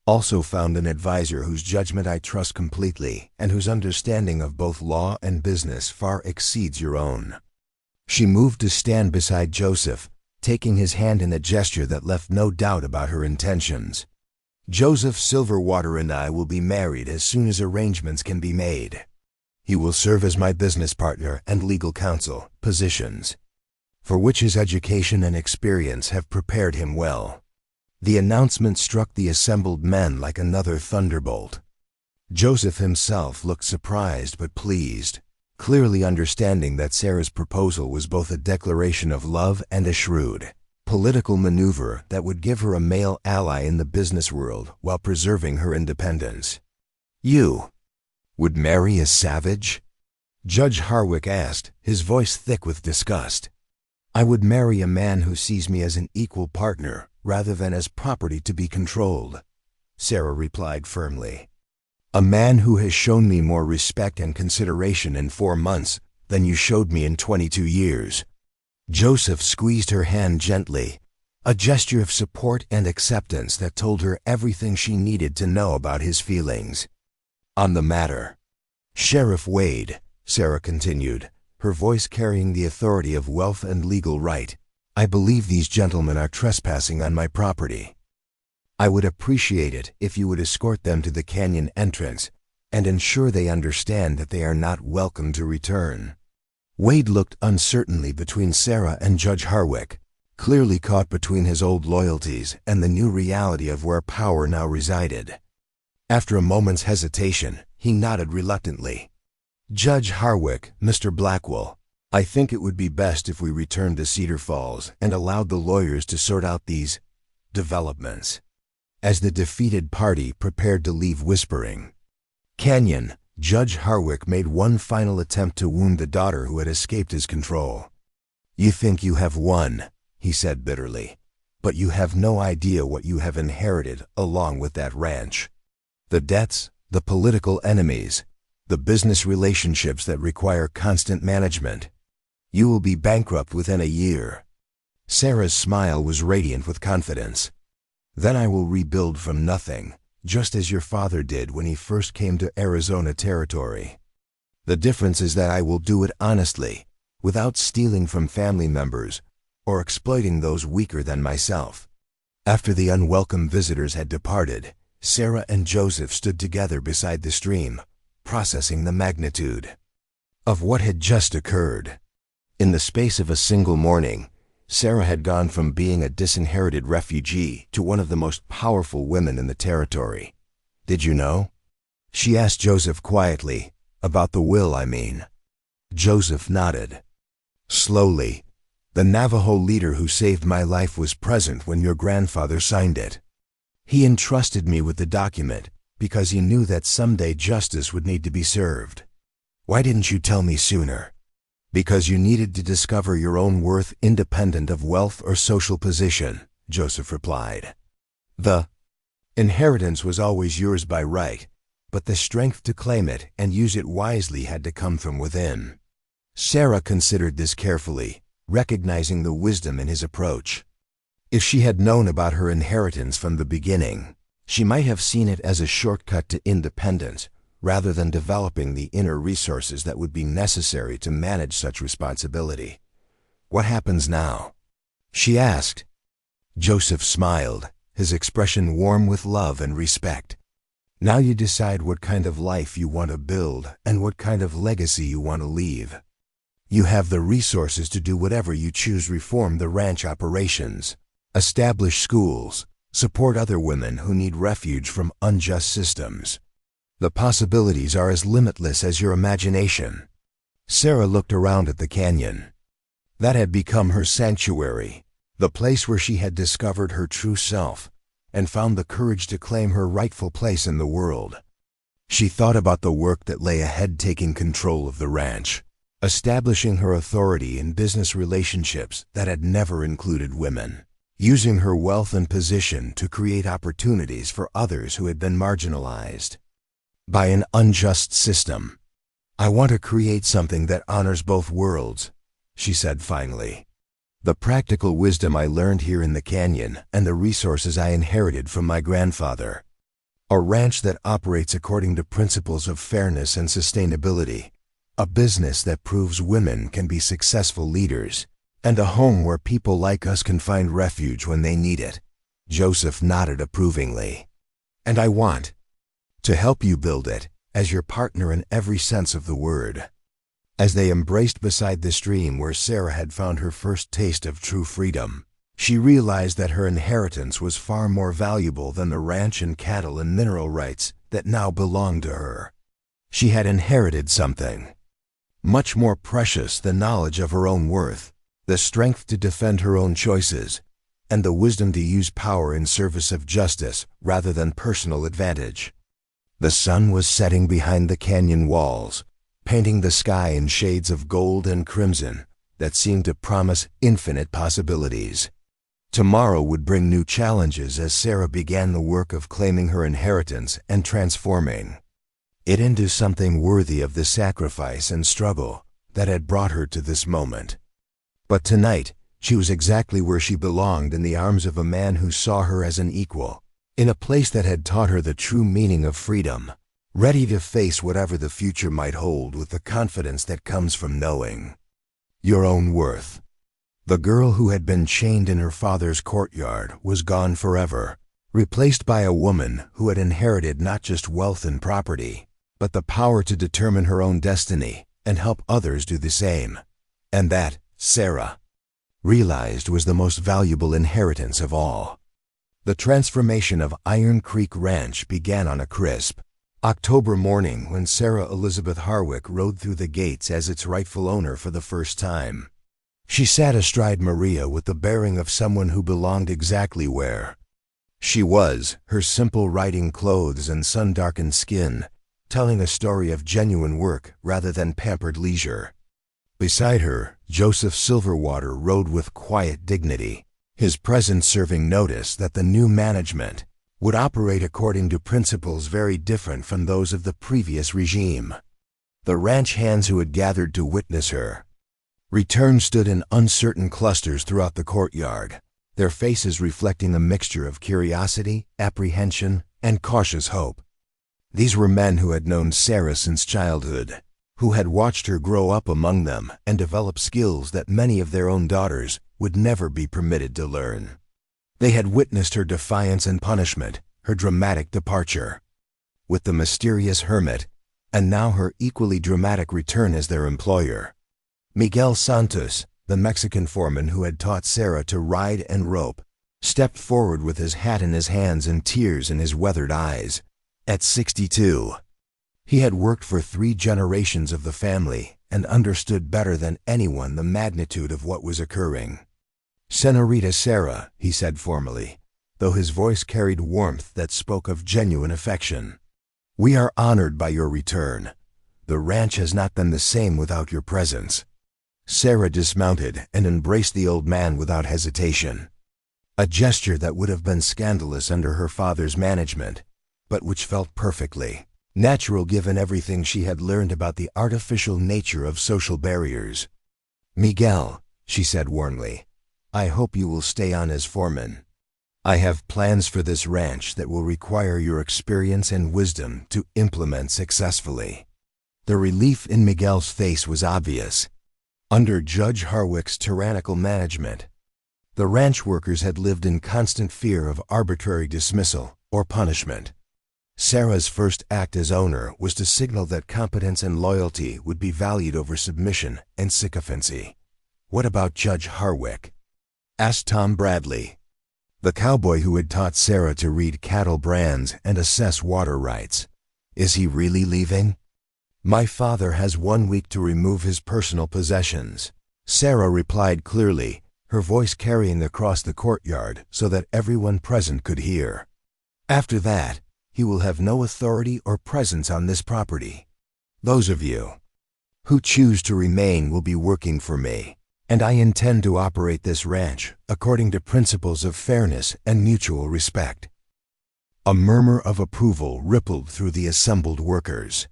also found an advisor whose judgment I trust completely and whose understanding of both law and business far exceeds your own." She moved to stand beside Joseph, taking his hand in a gesture that left no doubt about her intentions. "Joseph Silverwater and I will be married as soon as arrangements can be made. He will serve as my business partner and legal counsel, positions for which his education and experience have prepared him well." The announcement struck the assembled men like another thunderbolt. Joseph himself looked surprised but pleased, clearly understanding that Sarah's proposal was both a declaration of love and a shrewd political maneuver that would give her a male ally in the business world while preserving her independence. "You would marry a savage?" Judge Harwick asked, his voice thick with disgust. "I would marry a man who sees me as an equal partner rather than as property to be controlled," Sarah replied firmly. "A man who has shown me more respect and consideration in 4 months than you showed me in 22 years. Joseph squeezed her hand gently, a gesture of support and acceptance that told her everything she needed to know about his feelings on the matter. "Sheriff Wade," Sarah continued, her voice carrying the authority of wealth and legal right, "I believe these gentlemen are trespassing on my property. I would appreciate it if you would escort them to the canyon entrance and ensure they understand that they are not welcome to return." Wade looked uncertainly between Sarah and Judge Harwick, clearly caught between his old loyalties and the new reality of where power now resided. After a moment's hesitation, he nodded reluctantly. "Judge Harwick, Mr. Blackwell, I think it would be best if we returned to Cedar Falls and allowed the lawyers to sort out these developments. As the defeated party prepared to leave whispering Canyon, Judge Harwick made one final attempt to wound the daughter who had escaped his control. "You think you have won," he said bitterly, "but you have no idea what you have inherited along with that ranch. The debts, the political enemies, the business relationships that require constant management. You will be bankrupt within a year." Sarah's smile was radiant with confidence. "Then I will rebuild from nothing, just as your father did when he first came to Arizona territory. The difference is that I will do it honestly, without stealing from family members or exploiting those weaker than myself." After the unwelcome visitors had departed, Sarah and Joseph stood together beside the stream, processing the magnitude of what had just occurred. In the space of a single morning, Sarah had gone from being a disinherited refugee to one of the most powerful women in the territory. "Did you know?" she asked Joseph quietly. "About the will, I mean." Joseph nodded. Slowly, "The Navajo leader who saved my life was present when your grandfather signed it. He entrusted me with the document because he knew that someday justice would need to be served." "Why didn't you tell me sooner?" "Because you needed to discover your own worth independent of wealth or social position," Joseph replied. "The inheritance was always yours by right, but the strength to claim it and use it wisely had to come from within." Sarah considered this carefully, recognizing the wisdom in his approach. If she had known about her inheritance from the beginning, she might have seen it as a shortcut to independence, rather than developing the inner resources that would be necessary to manage such responsibility. "What happens now?" she asked. Joseph smiled, his expression warm with love and respect. "Now you decide what kind of life you want to build and what kind of legacy you want to leave. You have the resources to do whatever you choose: reform the ranch operations, establish schools, support other women who need refuge from unjust systems. The possibilities are as limitless as your imagination." Sarah looked around at the canyon. That had become her sanctuary, the place where she had discovered her true self and found the courage to claim her rightful place in the world. She thought about the work that lay ahead: taking control of the ranch, establishing her authority in business relationships that had never included women, using her wealth and position to create opportunities for others who had been marginalized by an unjust system. "I want to create something that honors both worlds," she said finally. "The practical wisdom I learned here in the canyon and the resources I inherited from my grandfather. A ranch that operates according to principles of fairness and sustainability, a business that proves women can be successful leaders, and a home where people like us can find refuge when they need it." Joseph nodded approvingly. "And I want to help you build it, as your partner in every sense of the word." As they embraced beside the stream where Sarah had found her first taste of true freedom, she realized that her inheritance was far more valuable than the ranch and cattle and mineral rights that now belonged to her. She had inherited something much more precious: the knowledge of her own worth, the strength to defend her own choices, and the wisdom to use power in service of justice rather than personal advantage. The sun was setting behind the canyon walls, painting the sky in shades of gold and crimson that seemed to promise infinite possibilities. Tomorrow would bring new challenges as Sarah began the work of claiming her inheritance and transforming it into something worthy of the sacrifice and struggle that had brought her to this moment. But tonight, she was exactly where she belonged, in the arms of a man who saw her as an equal, in a place that had taught her the true meaning of freedom, ready to face whatever the future might hold with the confidence that comes from knowing your own worth. The girl who had been chained in her father's courtyard was gone forever, replaced by a woman who had inherited not just wealth and property, but the power to determine her own destiny and help others do the same. And that, Sarah realized, was the most valuable inheritance of all. The transformation of Iron Creek Ranch began on a crisp October morning when Sarah Elizabeth Harwick rode through the gates as its rightful owner for the first time. She sat astride Maria with the bearing of someone who belonged exactly where she was, her simple riding clothes and sun-darkened skin, telling a story of genuine work rather than pampered leisure. Beside her, Joseph Silverwater rode with quiet dignity, his presence serving notice that the new management would operate according to principles very different from those of the previous regime. The ranch hands who had gathered to witness her return stood in uncertain clusters throughout the courtyard, their faces reflecting a mixture of curiosity, apprehension, and cautious hope. These were men who had known Sarah since childhood, who had watched her grow up among them and develop skills that many of their own daughters would never be permitted to learn. They had witnessed her defiance and punishment, her dramatic departure with the mysterious Hermit, and now her equally dramatic return as their employer. Miguel Santos, the Mexican foreman who had taught Sarah to ride and rope, stepped forward with his hat in his hands and tears in his weathered eyes. At 62, he had worked for 3 generations of the family and understood better than anyone the magnitude of what was occurring. "Senorita Sarah," he said formally, though his voice carried warmth that spoke of genuine affection, "we are honored by your return. The ranch has not been the same without your presence." Sarah dismounted and embraced the old man without hesitation, a gesture that would have been scandalous under her father's management, but which felt perfectly natural given everything she had learned about the artificial nature of social barriers. "Miguel," she said warmly, "I hope you will stay on as foreman. I have plans for this ranch that will require your experience and wisdom to implement successfully." The relief in Miguel's face was obvious. Under Judge Harwick's tyrannical management, the ranch workers had lived in constant fear of arbitrary dismissal or punishment. Sarah's first act as owner was to signal that competence and loyalty would be valued over submission and sycophancy. "What about Judge Harwick?" asked Tom Bradley, the cowboy who had taught Sarah to read cattle brands and assess water rights. "Is he really leaving?" "My father has 1 week to remove his personal possessions," Sarah replied clearly, her voice carrying across the courtyard so that everyone present could hear. "After that, he will have no authority or presence on this property. Those of you who choose to remain will be working for me, and I intend to operate this ranch according to principles of fairness and mutual respect." A murmur of approval rippled through the assembled workers.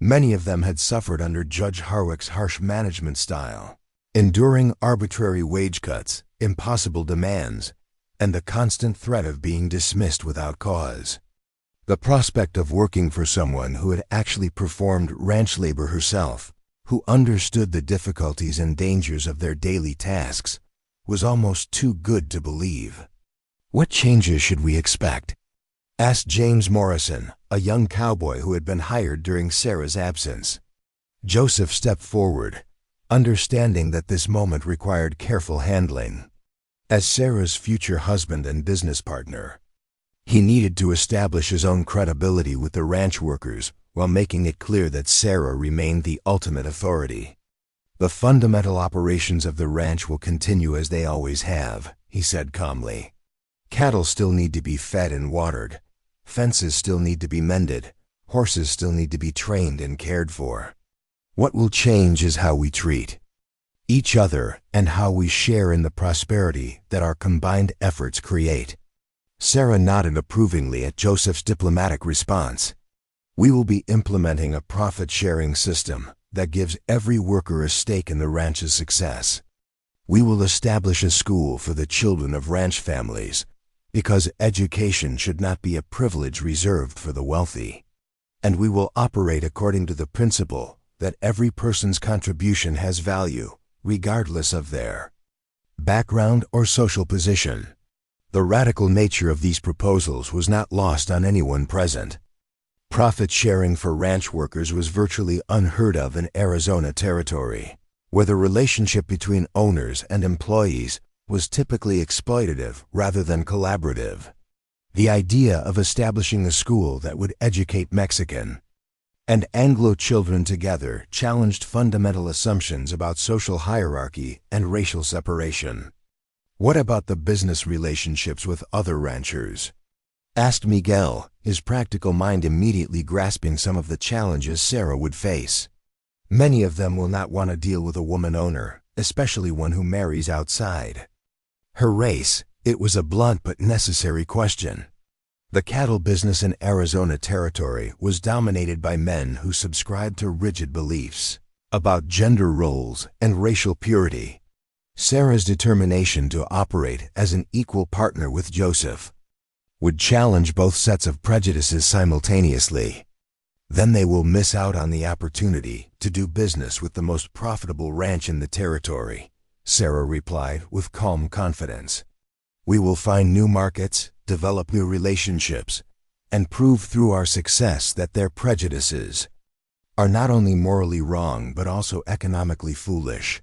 Many of them had suffered under Judge Harwick's harsh management style, enduring arbitrary wage cuts, impossible demands, and the constant threat of being dismissed without cause. The prospect of working for someone who had actually performed ranch labor herself, who understood the difficulties and dangers of their daily tasks, was almost too good to believe. "What changes should we expect?" asked James Morrison, a young cowboy who had been hired during Sarah's absence. Joseph stepped forward, understanding that this moment required careful handling. As Sarah's future husband and business partner, he needed to establish his own credibility with the ranch workers while making it clear that Sarah remained the ultimate authority. "The fundamental operations of the ranch will continue as they always have," he said calmly. "Cattle still need to be fed and watered. Fences still need to be mended. Horses still need to be trained and cared for. What will change is how we treat each other and how we share in the prosperity that our combined efforts create." Sarah nodded approvingly at Joseph's diplomatic response. "We will be implementing a profit-sharing system that gives every worker a stake in the ranch's success. We will establish a school for the children of ranch families, because education should not be a privilege reserved for the wealthy. And we will operate according to the principle that every person's contribution has value, regardless of their background or social position." The radical nature of these proposals was not lost on anyone present. Profit sharing for ranch workers was virtually unheard of in Arizona territory, where the relationship between owners and employees was typically exploitative rather than collaborative. The idea of establishing a school that would educate Mexican and Anglo children together challenged fundamental assumptions about social hierarchy and racial separation. What about the business relationships with other ranchers? Asked Miguel, his practical mind immediately grasping some of the challenges Sarah would face. Many of them will not want to deal with a woman owner, especially one who marries outside. Her race, it was a blunt but necessary question. The cattle business in Arizona Territory was dominated by men who subscribed to rigid beliefs about gender roles and racial purity. Sarah's determination to operate as an equal partner with Joseph would challenge both sets of prejudices simultaneously. Then they will miss out on the opportunity to do business with the most profitable ranch in the territory, Sarah replied with calm confidence. We will find new markets, develop new relationships, and prove through our success that their prejudices are not only morally wrong but also economically foolish.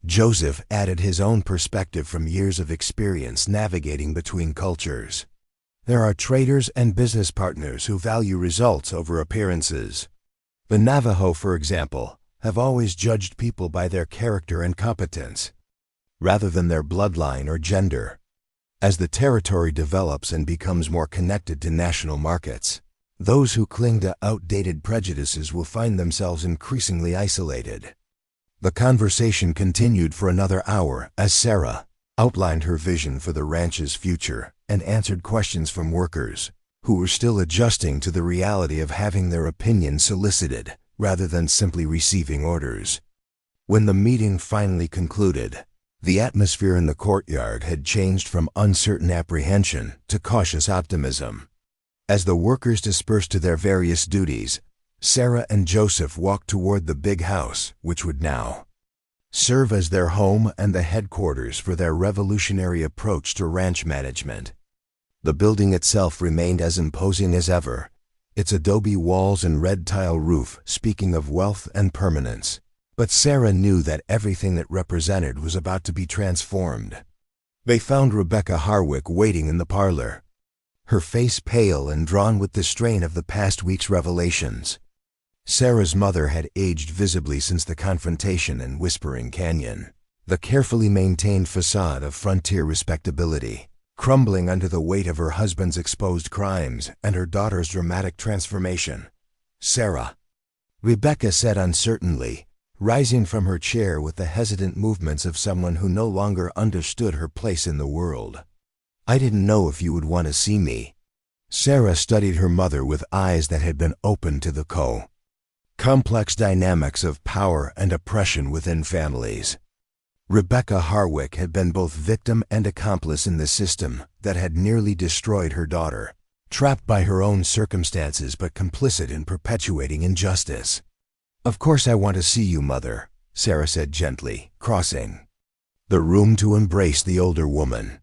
Joseph added his own perspective from years of experience navigating between cultures. There are traders and business partners who value results over appearances. The Navajo, for example, have always judged people by their character and competence, rather than their bloodline or gender. As the territory develops and becomes more connected to national markets, those who cling to outdated prejudices will find themselves increasingly isolated. The conversation continued for another hour as Sarah outlined her vision for the ranch's future and answered questions from workers who were still adjusting to the reality of having their opinions solicited rather than simply receiving orders. When the meeting finally concluded, the atmosphere in the courtyard had changed from uncertain apprehension to cautious optimism. As the workers dispersed to their various duties, Sarah and Joseph walked toward the big house, which would now serve as their home and the headquarters for their revolutionary approach to ranch management. The building itself remained as imposing as ever, its adobe walls and red tile roof speaking of wealth and permanence. But Sarah knew that everything it represented was about to be transformed. They found Rebecca Harwick waiting in the parlor, her face pale and drawn with the strain of the past week's revelations. Sarah's mother had aged visibly since the confrontation in Whispering Canyon, the carefully maintained facade of frontier respectability crumbling under the weight of her husband's exposed crimes and her daughter's dramatic transformation. "Sarah," Rebecca said uncertainly, rising from her chair with the hesitant movements of someone who no longer understood her place in the world. "I didn't know if you would want to see me." Sarah studied her mother with eyes that had been open to the complex dynamics of power and oppression within families. Rebecca Harwick had been both victim and accomplice in the system that had nearly destroyed her daughter, trapped by her own circumstances but complicit in perpetuating injustice. "Of course I want to see you, Mother," Sarah said gently, crossing the room to embrace the older woman.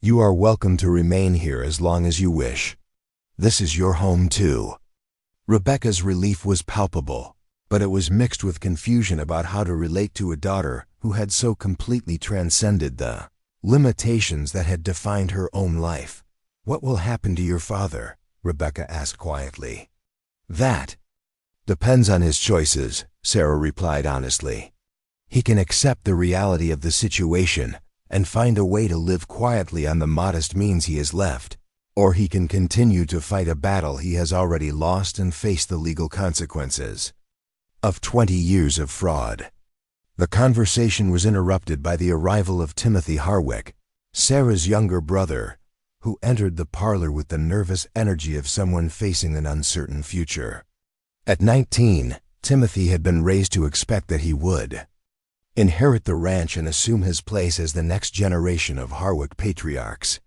"You are welcome to remain here as long as you wish. This is your home too." Rebecca's relief was palpable, but it was mixed with confusion about how to relate to a daughter who had so completely transcended the limitations that had defined her own life. "What will happen to your father?" Rebecca asked quietly. "That depends on his choices," Sarah replied honestly. "He can accept the reality of the situation and find a way to live quietly on the modest means he has left, or he can continue to fight a battle he has already lost and face the legal consequences of 20 years of fraud." The conversation was interrupted by the arrival of Timothy Harwick, Sarah's younger brother, who entered the parlor with the nervous energy of someone facing an uncertain future. At 19, Timothy had been raised to expect that he would inherit the ranch and assume his place as the next generation of Harwick patriarchs.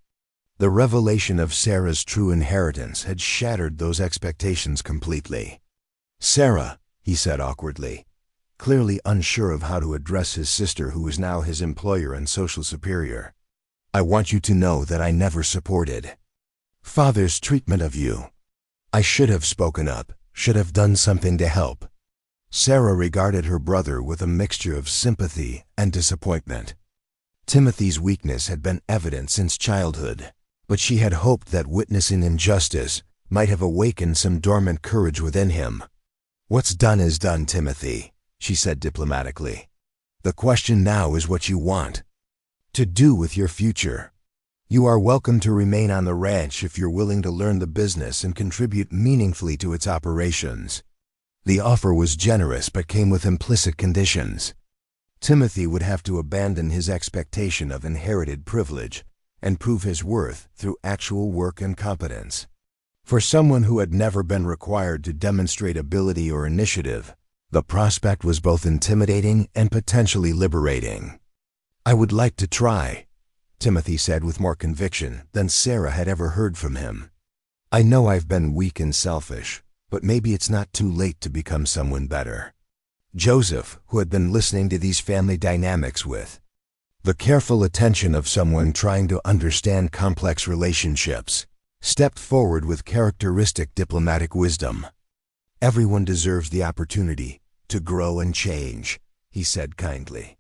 The revelation of Sarah's true inheritance had shattered those expectations completely. "Sarah," he said awkwardly, clearly unsure of how to address his sister who was now his employer and social superior, "I want you to know that I never supported Father's treatment of you. I should have spoken up, should have done something to help." Sarah regarded her brother with a mixture of sympathy and disappointment. Timothy's weakness had been evident since childhood, but she had hoped that witnessing injustice might have awakened some dormant courage within him. "What's done is done, Timothy," she said diplomatically. "The question now is what you want to do with your future. You are welcome to remain on the ranch if you're willing to learn the business and contribute meaningfully to its operations." The offer was generous but came with implicit conditions. Timothy would have to abandon his expectation of inherited privilege and prove his worth through actual work and competence. For someone who had never been required to demonstrate ability or initiative, the prospect was both intimidating and potentially liberating. "I would like to try," Timothy said with more conviction than Sarah had ever heard from him. "I know I've been weak and selfish, but maybe it's not too late to become someone better." Joseph, who had been listening to these family dynamics with the careful attention of someone trying to understand complex relationships, stepped forward with characteristic diplomatic wisdom. "Everyone deserves the opportunity to grow and change," he said kindly.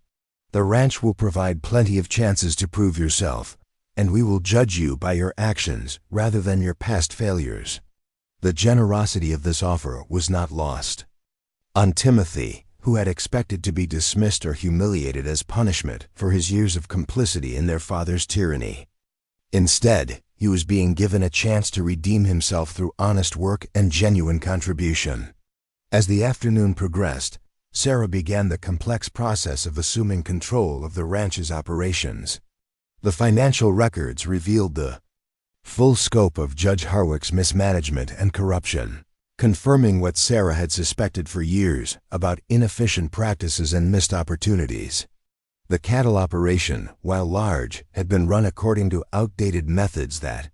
"The ranch will provide plenty of chances to prove yourself, and we will judge you by your actions rather than your past failures." The generosity of this offer was not lost on Timothy, who had expected to be dismissed or humiliated as punishment for his years of complicity in their father's tyranny. Instead, he was being given a chance to redeem himself through honest work and genuine contribution. As the afternoon progressed, Sarah began the complex process of assuming control of the ranch's operations. The financial records revealed the full scope of Judge Harwick's mismanagement and corruption, confirming what Sarah had suspected for years about inefficient practices and missed opportunities. The cattle operation, while large, had been run according to outdated methods that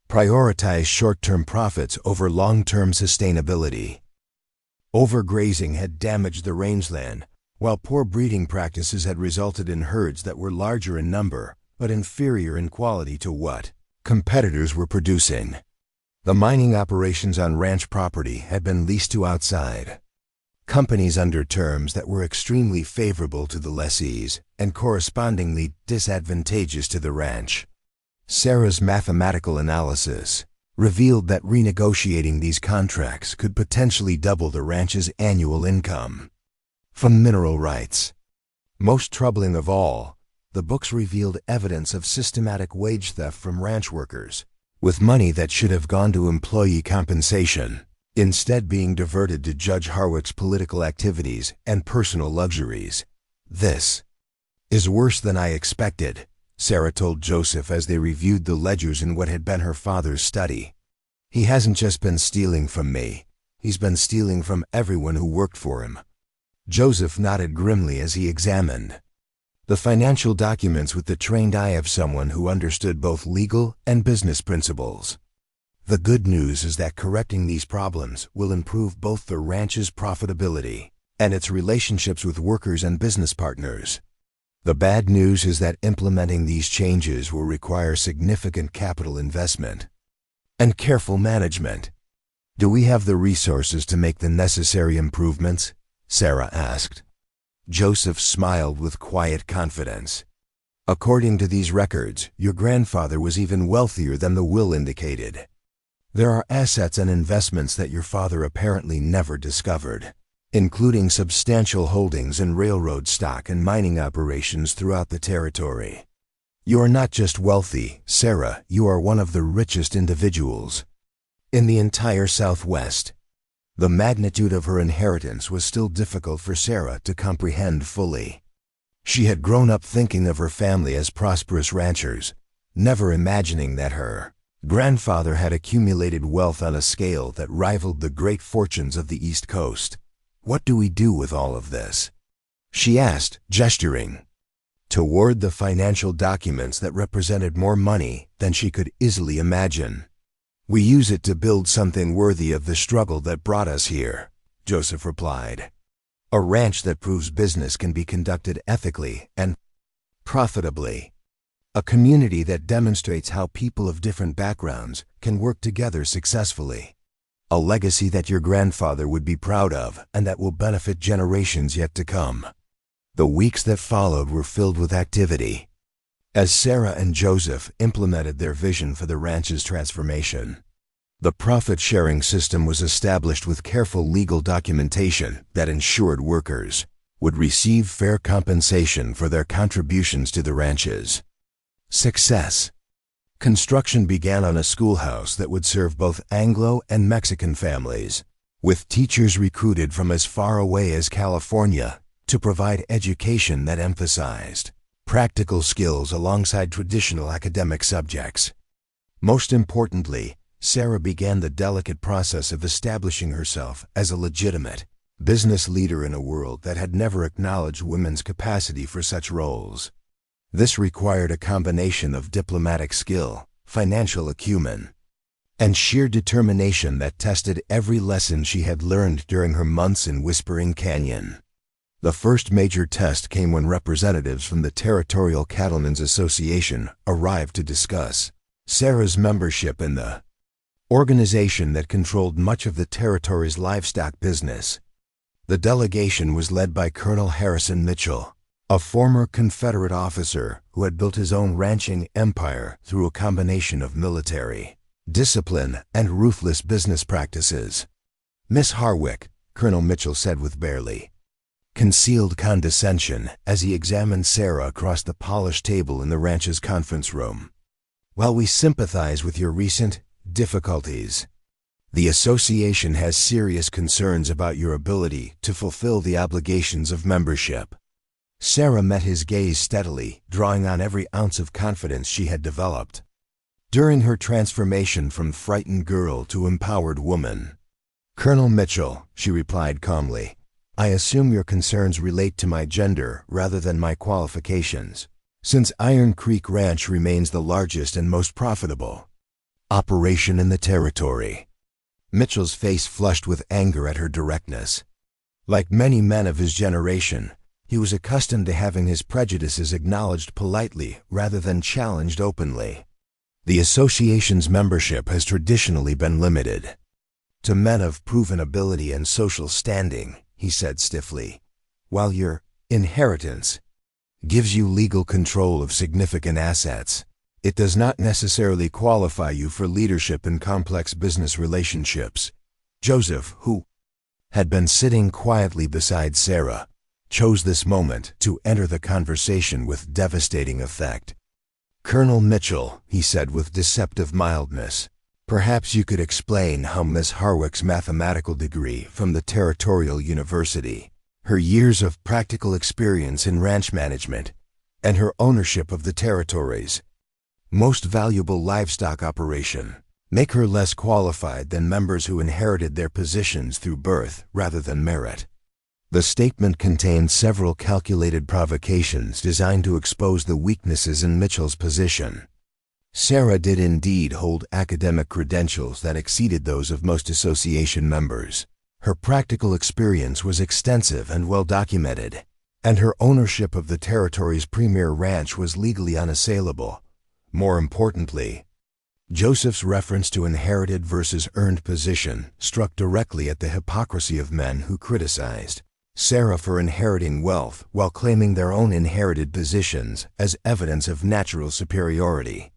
prioritized short-term profits over long-term sustainability. Overgrazing had damaged the rangeland, while poor breeding practices had resulted in herds that were larger in number but inferior in quality to what competitors were producing. The mining operations on ranch property had been leased to outside companies under terms that were extremely favorable to the lessees and correspondingly disadvantageous to the ranch. Sarah's mathematical analysis revealed that renegotiating these contracts could potentially double the ranch's annual income from mineral rights. Most troubling of all, the books revealed evidence of systematic wage theft from ranch workers, with money that should have gone to employee compensation instead being diverted to Judge Harwick's political activities and personal luxuries. "This is worse than I expected," Sarah told Joseph as they reviewed the ledgers in what had been her father's study. "He hasn't just been stealing from me, he's been stealing from everyone who worked for him." Joseph nodded grimly as he examined the financial documents with the trained eye of someone who understood both legal and business principles. "The good news is that correcting these problems will improve both the ranch's profitability and its relationships with workers and business partners. The bad news is that implementing these changes will require significant capital investment and careful management." "Do we have the resources to make the necessary improvements?" Sarah asked. Joseph smiled with quiet confidence. "According to these records, your grandfather was even wealthier than the will indicated. There are assets and investments that your father apparently never discovered, including substantial holdings in railroad stock and mining operations throughout the territory. You are not just wealthy, Sarah, you are one of the richest individuals in the entire Southwest." The magnitude of her inheritance was still difficult for Sarah to comprehend fully. She had grown up thinking of her family as prosperous ranchers, never imagining that her grandfather had accumulated wealth on a scale that rivaled the great fortunes of the East Coast. "What do we do with all of this?" she asked, gesturing toward the financial documents that represented more money than she could easily imagine. "We use it to build something worthy of the struggle that brought us here," Joseph replied. "A ranch that proves business can be conducted ethically and profitably. A community that demonstrates how people of different backgrounds can work together successfully. A legacy that your grandfather would be proud of and that will benefit generations yet to come." The weeks that followed were filled with activity as Sarah and Joseph implemented their vision for the ranch's transformation. The profit-sharing system was established with careful legal documentation that ensured workers would receive fair compensation for their contributions to the ranches. Success. Construction began on a schoolhouse that would serve both Anglo and Mexican families, with teachers recruited from as far away as California to provide education that emphasized practical skills alongside traditional academic subjects. Most importantly, Sarah began the delicate process of establishing herself as a legitimate business leader in a world that had never acknowledged women's capacity for such roles. This required a combination of diplomatic skill, financial acumen, and sheer determination that tested every lesson she had learned during her months in Whispering Canyon. The first major test came when representatives from the Territorial Cattlemen's Association arrived to discuss Sarah's membership in the organization that controlled much of the territory's livestock business. The delegation was led by Colonel Harrison Mitchell, a former Confederate officer who had built his own ranching empire through a combination of military discipline and ruthless business practices. "Miss Harwick," Colonel Mitchell said with barely concealed condescension as he examined Sarah across the polished table in the ranch's conference room. "While we sympathize with your recent difficulties, the association has serious concerns about your ability to fulfill the obligations of membership." Sarah met his gaze steadily, drawing on every ounce of confidence she had developed during her transformation from frightened girl to empowered woman. "Colonel Mitchell," she replied calmly, "I assume your concerns relate to my gender rather than my qualifications, since Iron Creek Ranch remains the largest and most profitable operation in the territory." Mitchell's face flushed with anger at her directness. Like many men of his generation, he was accustomed to having his prejudices acknowledged politely rather than challenged openly. "The association's membership has traditionally been limited to men of proven ability and social standing," he said stiffly. "While your inheritance gives you legal control of significant assets, it does not necessarily qualify you for leadership in complex business relationships." Joseph, who had been sitting quietly beside Sarah, chose this moment to enter the conversation with devastating effect. "Colonel Mitchell," he said with deceptive mildness, "perhaps you could explain how Miss Harwick's mathematical degree from the Territorial University, her years of practical experience in ranch management, and her ownership of the territory's most valuable livestock operation make her less qualified than members who inherited their positions through birth rather than merit." The statement contained several calculated provocations designed to expose the weaknesses in Mitchell's position. Sarah did indeed hold academic credentials that exceeded those of most association members. Her practical experience was extensive and well documented, and her ownership of the territory's premier ranch was legally unassailable. More importantly, Joseph's reference to inherited versus earned position struck directly at the hypocrisy of men who criticized Sarah for inheriting wealth while claiming their own inherited positions as evidence of natural superiority.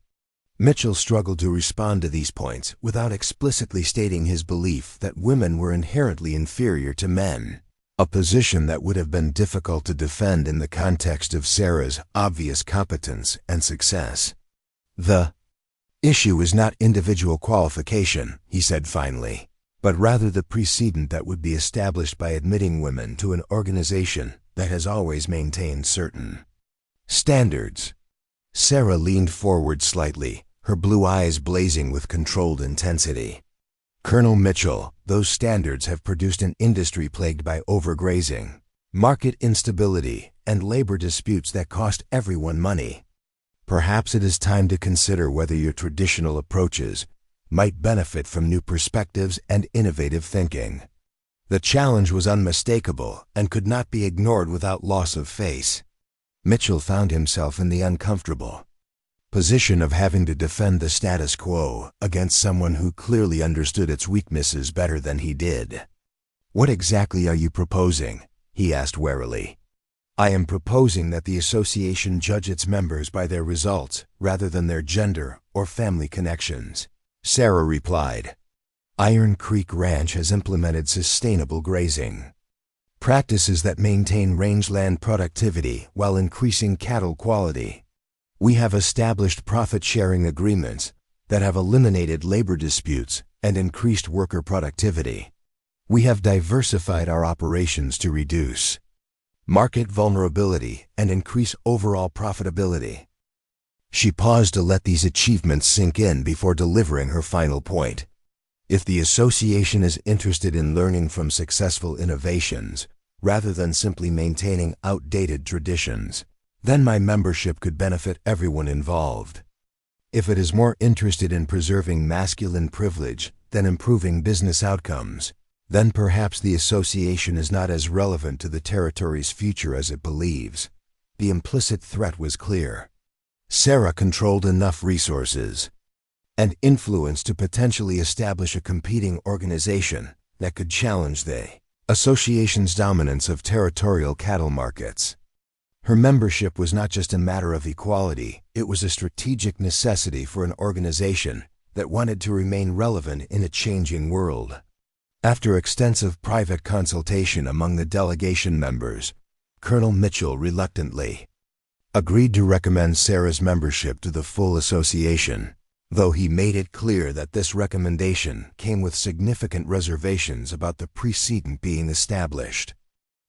Mitchell struggled to respond to these points without explicitly stating his belief that women were inherently inferior to men, a position that would have been difficult to defend in the context of Sarah's obvious competence and success. "The issue is not individual qualification," he said finally, "but rather the precedent that would be established by admitting women to an organization that has always maintained certain standards." Sarah leaned forward slightly, her blue eyes blazing with controlled intensity. "Colonel Mitchell, those standards have produced an industry plagued by overgrazing, market instability, and labor disputes that cost everyone money. Perhaps it is time to consider whether your traditional approaches might benefit from new perspectives and innovative thinking." The challenge was unmistakable and could not be ignored without loss of face. Mitchell found himself in the uncomfortable position of having to defend the status quo against someone who clearly understood its weaknesses better than he did. "What exactly are you proposing?" he asked warily. "I am proposing that the association judge its members by their results rather than their gender or family connections," Sarah replied. Iron Creek Ranch has implemented sustainable grazing practices that maintain rangeland productivity while increasing cattle quality. We have established profit-sharing agreements that have eliminated labor disputes and increased worker productivity. We have diversified our operations to reduce market vulnerability and increase overall profitability. She paused to let these achievements sink in before delivering her final point. If the association is interested in learning from successful innovations, rather than simply maintaining outdated traditions, then my membership could benefit everyone involved. If it is more interested in preserving masculine privilege than improving business outcomes, then perhaps the association is not as relevant to the territory's future as it believes. The implicit threat was clear. Sarah controlled enough resources and influence to potentially establish a competing organization that could challenge the association's dominance of territorial cattle markets. Her membership was not just a matter of equality, it was a strategic necessity for an organization that wanted to remain relevant in a changing world. After extensive private consultation among the delegation members, Colonel Mitchell reluctantly agreed to recommend Sarah's membership to the full association, though he made it clear that this recommendation came with significant reservations about the precedent being established.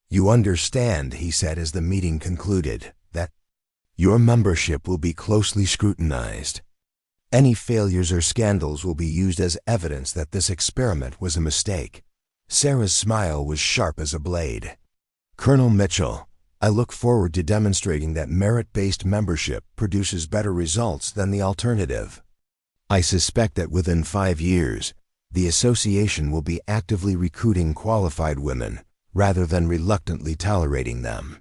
"You understand," he said as the meeting concluded, "that your membership will be closely scrutinized. Any failures or scandals will be used as evidence that this experiment was a mistake." Sarah's smile was sharp as a blade. "Colonel Mitchell, I look forward to demonstrating that merit-based membership produces better results than the alternative. I suspect that within 5 years, the association will be actively recruiting qualified women rather than reluctantly tolerating them."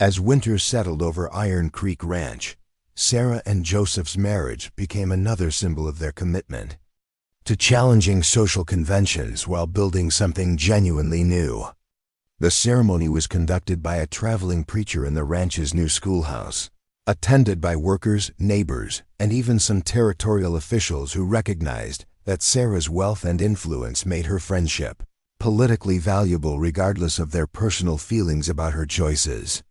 As winter settled over Iron Creek Ranch, Sarah and Joseph's marriage became another symbol of their commitment to challenging social conventions while building something genuinely new. The ceremony was conducted by a traveling preacher in the ranch's new schoolhouse, attended by workers, neighbors, and even some territorial officials who recognized that Sarah's wealth and influence made her friendship politically valuable regardless of their personal feelings about her choices.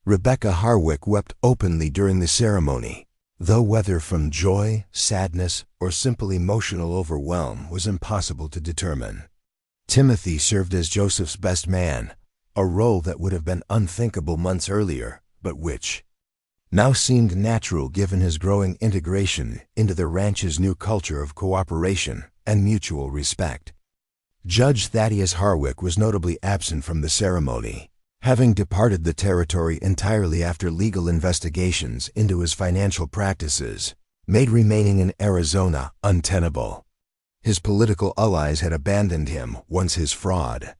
Rebecca Harwick wept openly during the ceremony, though whether from joy, sadness, or simple emotional overwhelm was impossible to determine. Timothy served as Joseph's best man, a role that would have been unthinkable months earlier, but which now seemed natural given his growing integration into the ranch's new culture of cooperation and mutual respect. Judge Thaddeus Harwick was notably absent from the ceremony, having departed the territory entirely after legal investigations into his financial practices made remaining in Arizona untenable. His political allies had abandoned him once his fraud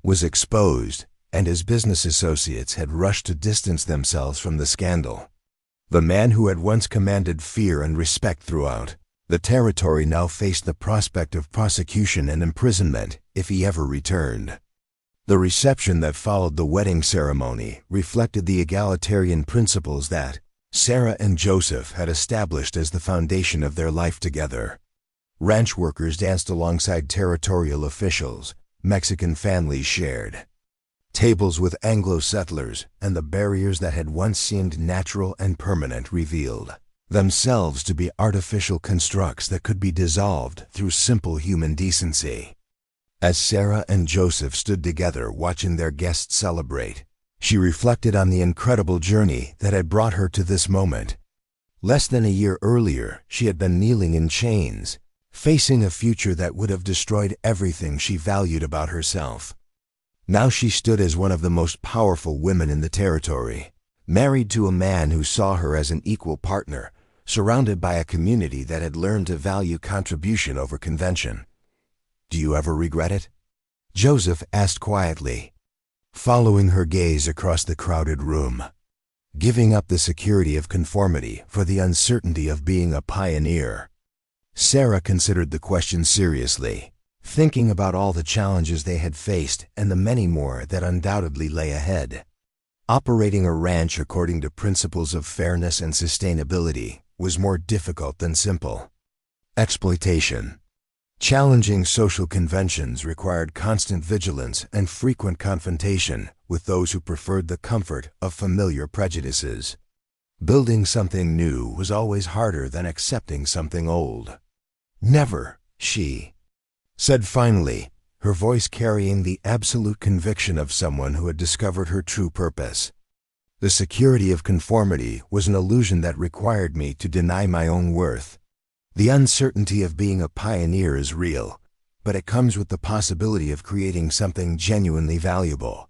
was exposed, and his business associates had rushed to distance themselves from the scandal. The man who had once commanded fear and respect throughout the territory now faced the prospect of prosecution and imprisonment if he ever returned. The reception that followed the wedding ceremony reflected the egalitarian principles that Sarah and Joseph had established as the foundation of their life together. Ranch workers danced alongside territorial officials, Mexican families shared tables with Anglo settlers, and the barriers that had once seemed natural and permanent revealed themselves to be artificial constructs that could be dissolved through simple human decency. As Sarah and Joseph stood together watching their guests celebrate, she reflected on the incredible journey that had brought her to this moment. Less than a year earlier, she had been kneeling in chains, facing a future that would have destroyed everything she valued about herself. Now she stood as one of the most powerful women in the territory, married to a man who saw her as an equal partner, surrounded by a community that had learned to value contribution over convention. "Do you ever regret it?" Joseph asked quietly, following her gaze across the crowded room. "Giving up the security of conformity for the uncertainty of being a pioneer." Sarah considered the question seriously, thinking about all the challenges they had faced and the many more that undoubtedly lay ahead. Operating a ranch according to principles of fairness and sustainability was more difficult than simple. Exploitation, Challenging social conventions required constant vigilance and frequent confrontation with those who preferred the comfort of familiar prejudices. Building something new was always harder than accepting something old. "Never," she said finally, her voice carrying the absolute conviction of someone who had discovered her true purpose. "The security of conformity was an illusion that required me to deny my own worth. The uncertainty of being a pioneer is real, but it comes with the possibility of creating something genuinely valuable."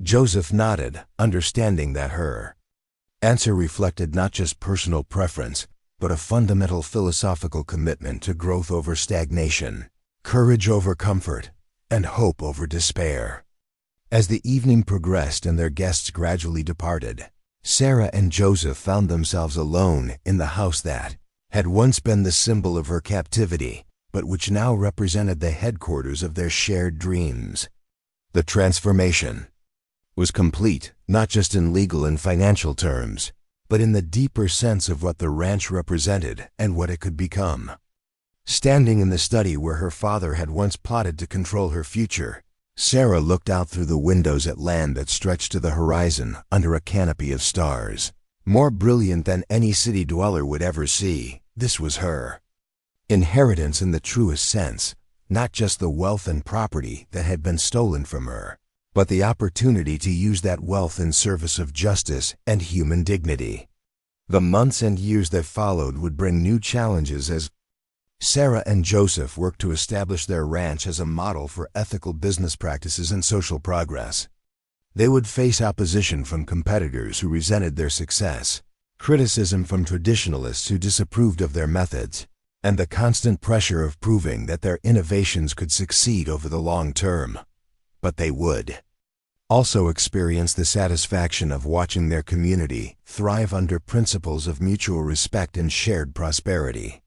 Joseph nodded, understanding that her answer reflected not just personal preference, but a fundamental philosophical commitment to growth over stagnation, courage over comfort, and hope over despair. As the evening progressed and their guests gradually departed, Sarah and Joseph found themselves alone in the house that had once been the symbol of her captivity, but which now represented the headquarters of their shared dreams. The transformation was complete, not just in legal and financial terms, but in the deeper sense of what the ranch represented and what it could become. Standing in the study where her father had once plotted to control her future, Sarah looked out through the windows at land that stretched to the horizon under a canopy of stars. More brilliant than any city dweller would ever see, this was her inheritance in the truest sense, not just the wealth and property that had been stolen from her, but the opportunity to use that wealth in service of justice and human dignity. The months and years that followed would bring new challenges as Sarah and Joseph worked to establish their ranch as a model for ethical business practices and social progress. They would face opposition from competitors who resented their success, criticism from traditionalists who disapproved of their methods, and the constant pressure of proving that their innovations could succeed over the long term. But they would also experience the satisfaction of watching their community thrive under principles of mutual respect and shared prosperity.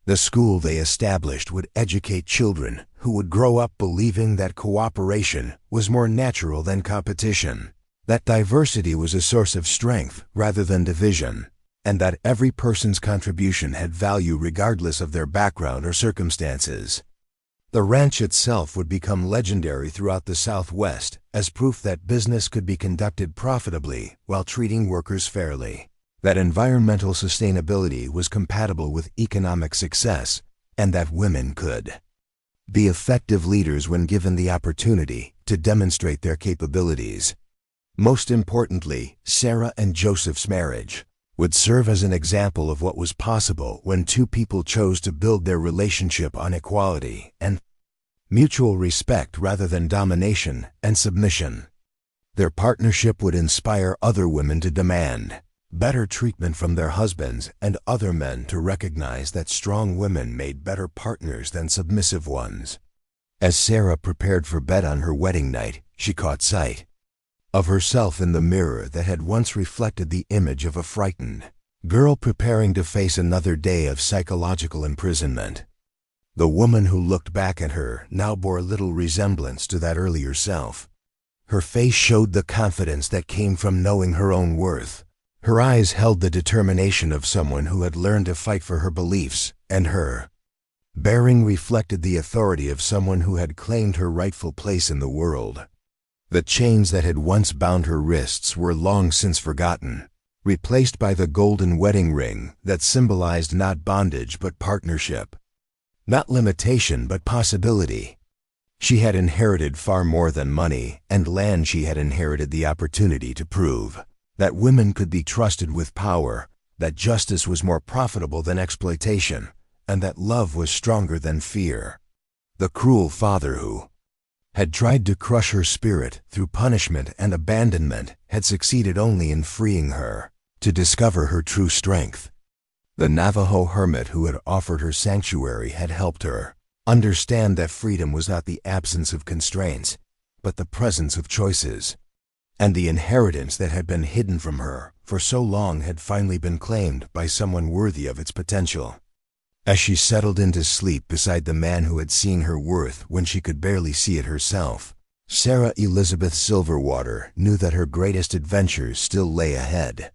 The school they established would educate children who would grow up believing that cooperation was more natural than competition, that diversity was a source of strength rather than division, and that every person's contribution had value regardless of their background or circumstances. The ranch itself would become legendary throughout the Southwest as proof that business could be conducted profitably while treating workers fairly, that environmental sustainability was compatible with economic success, and that women could be effective leaders when given the opportunity to demonstrate their capabilities. Most importantly, Sarah and Joseph's marriage would serve as an example of what was possible when two people chose to build their relationship on equality and mutual respect rather than domination and submission. Their partnership would inspire other women to demand better treatment from their husbands and other men to recognize that strong women made better partners than submissive ones. As Sarah prepared for bed on her wedding night, she caught sight of herself in the mirror that had once reflected the image of a frightened girl preparing to face another day of psychological imprisonment. The woman who looked back at her now bore little resemblance to that earlier self. Her face showed the confidence that came from knowing her own worth. Her eyes held the determination of someone who had learned to fight for her beliefs, and her bearing reflected the authority of someone who had claimed her rightful place in the world. The chains that had once bound her wrists were long since forgotten, replaced by the golden wedding ring that symbolized not bondage but partnership, not limitation but possibility. She had inherited far more than money and land. She had inherited the opportunity to prove that women could be trusted with power, that justice was more profitable than exploitation, and that love was stronger than fear. The cruel father who had tried to crush her spirit through punishment and abandonment had succeeded only in freeing her to discover her true strength. The Navajo hermit who had offered her sanctuary had helped her understand that freedom was not the absence of constraints, but the presence of choices. And the inheritance that had been hidden from her for so long had finally been claimed by someone worthy of its potential. As she settled into sleep beside the man who had seen her worth when she could barely see it herself, Sarah Elizabeth Silverwater knew that her greatest adventures still lay ahead.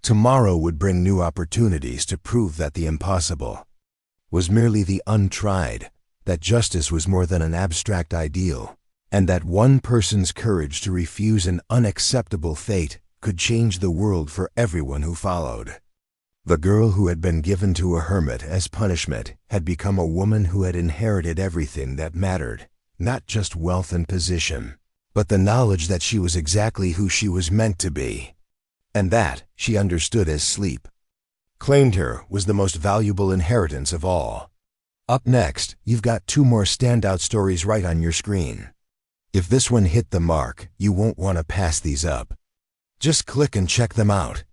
Tomorrow would bring new opportunities to prove that the impossible was merely the untried, that justice was more than an abstract ideal, and that one person's courage to refuse an unacceptable fate could change the world for everyone who followed. The girl who had been given to a hermit as punishment had become a woman who had inherited everything that mattered, not just wealth and position, but the knowledge that she was exactly who she was meant to be, and that she understood as sleep claimed her was the most valuable inheritance of all. Up next, you've got 2 more standout stories right on your screen. If this one hit the mark, you won't want to pass these up. Just click and check them out.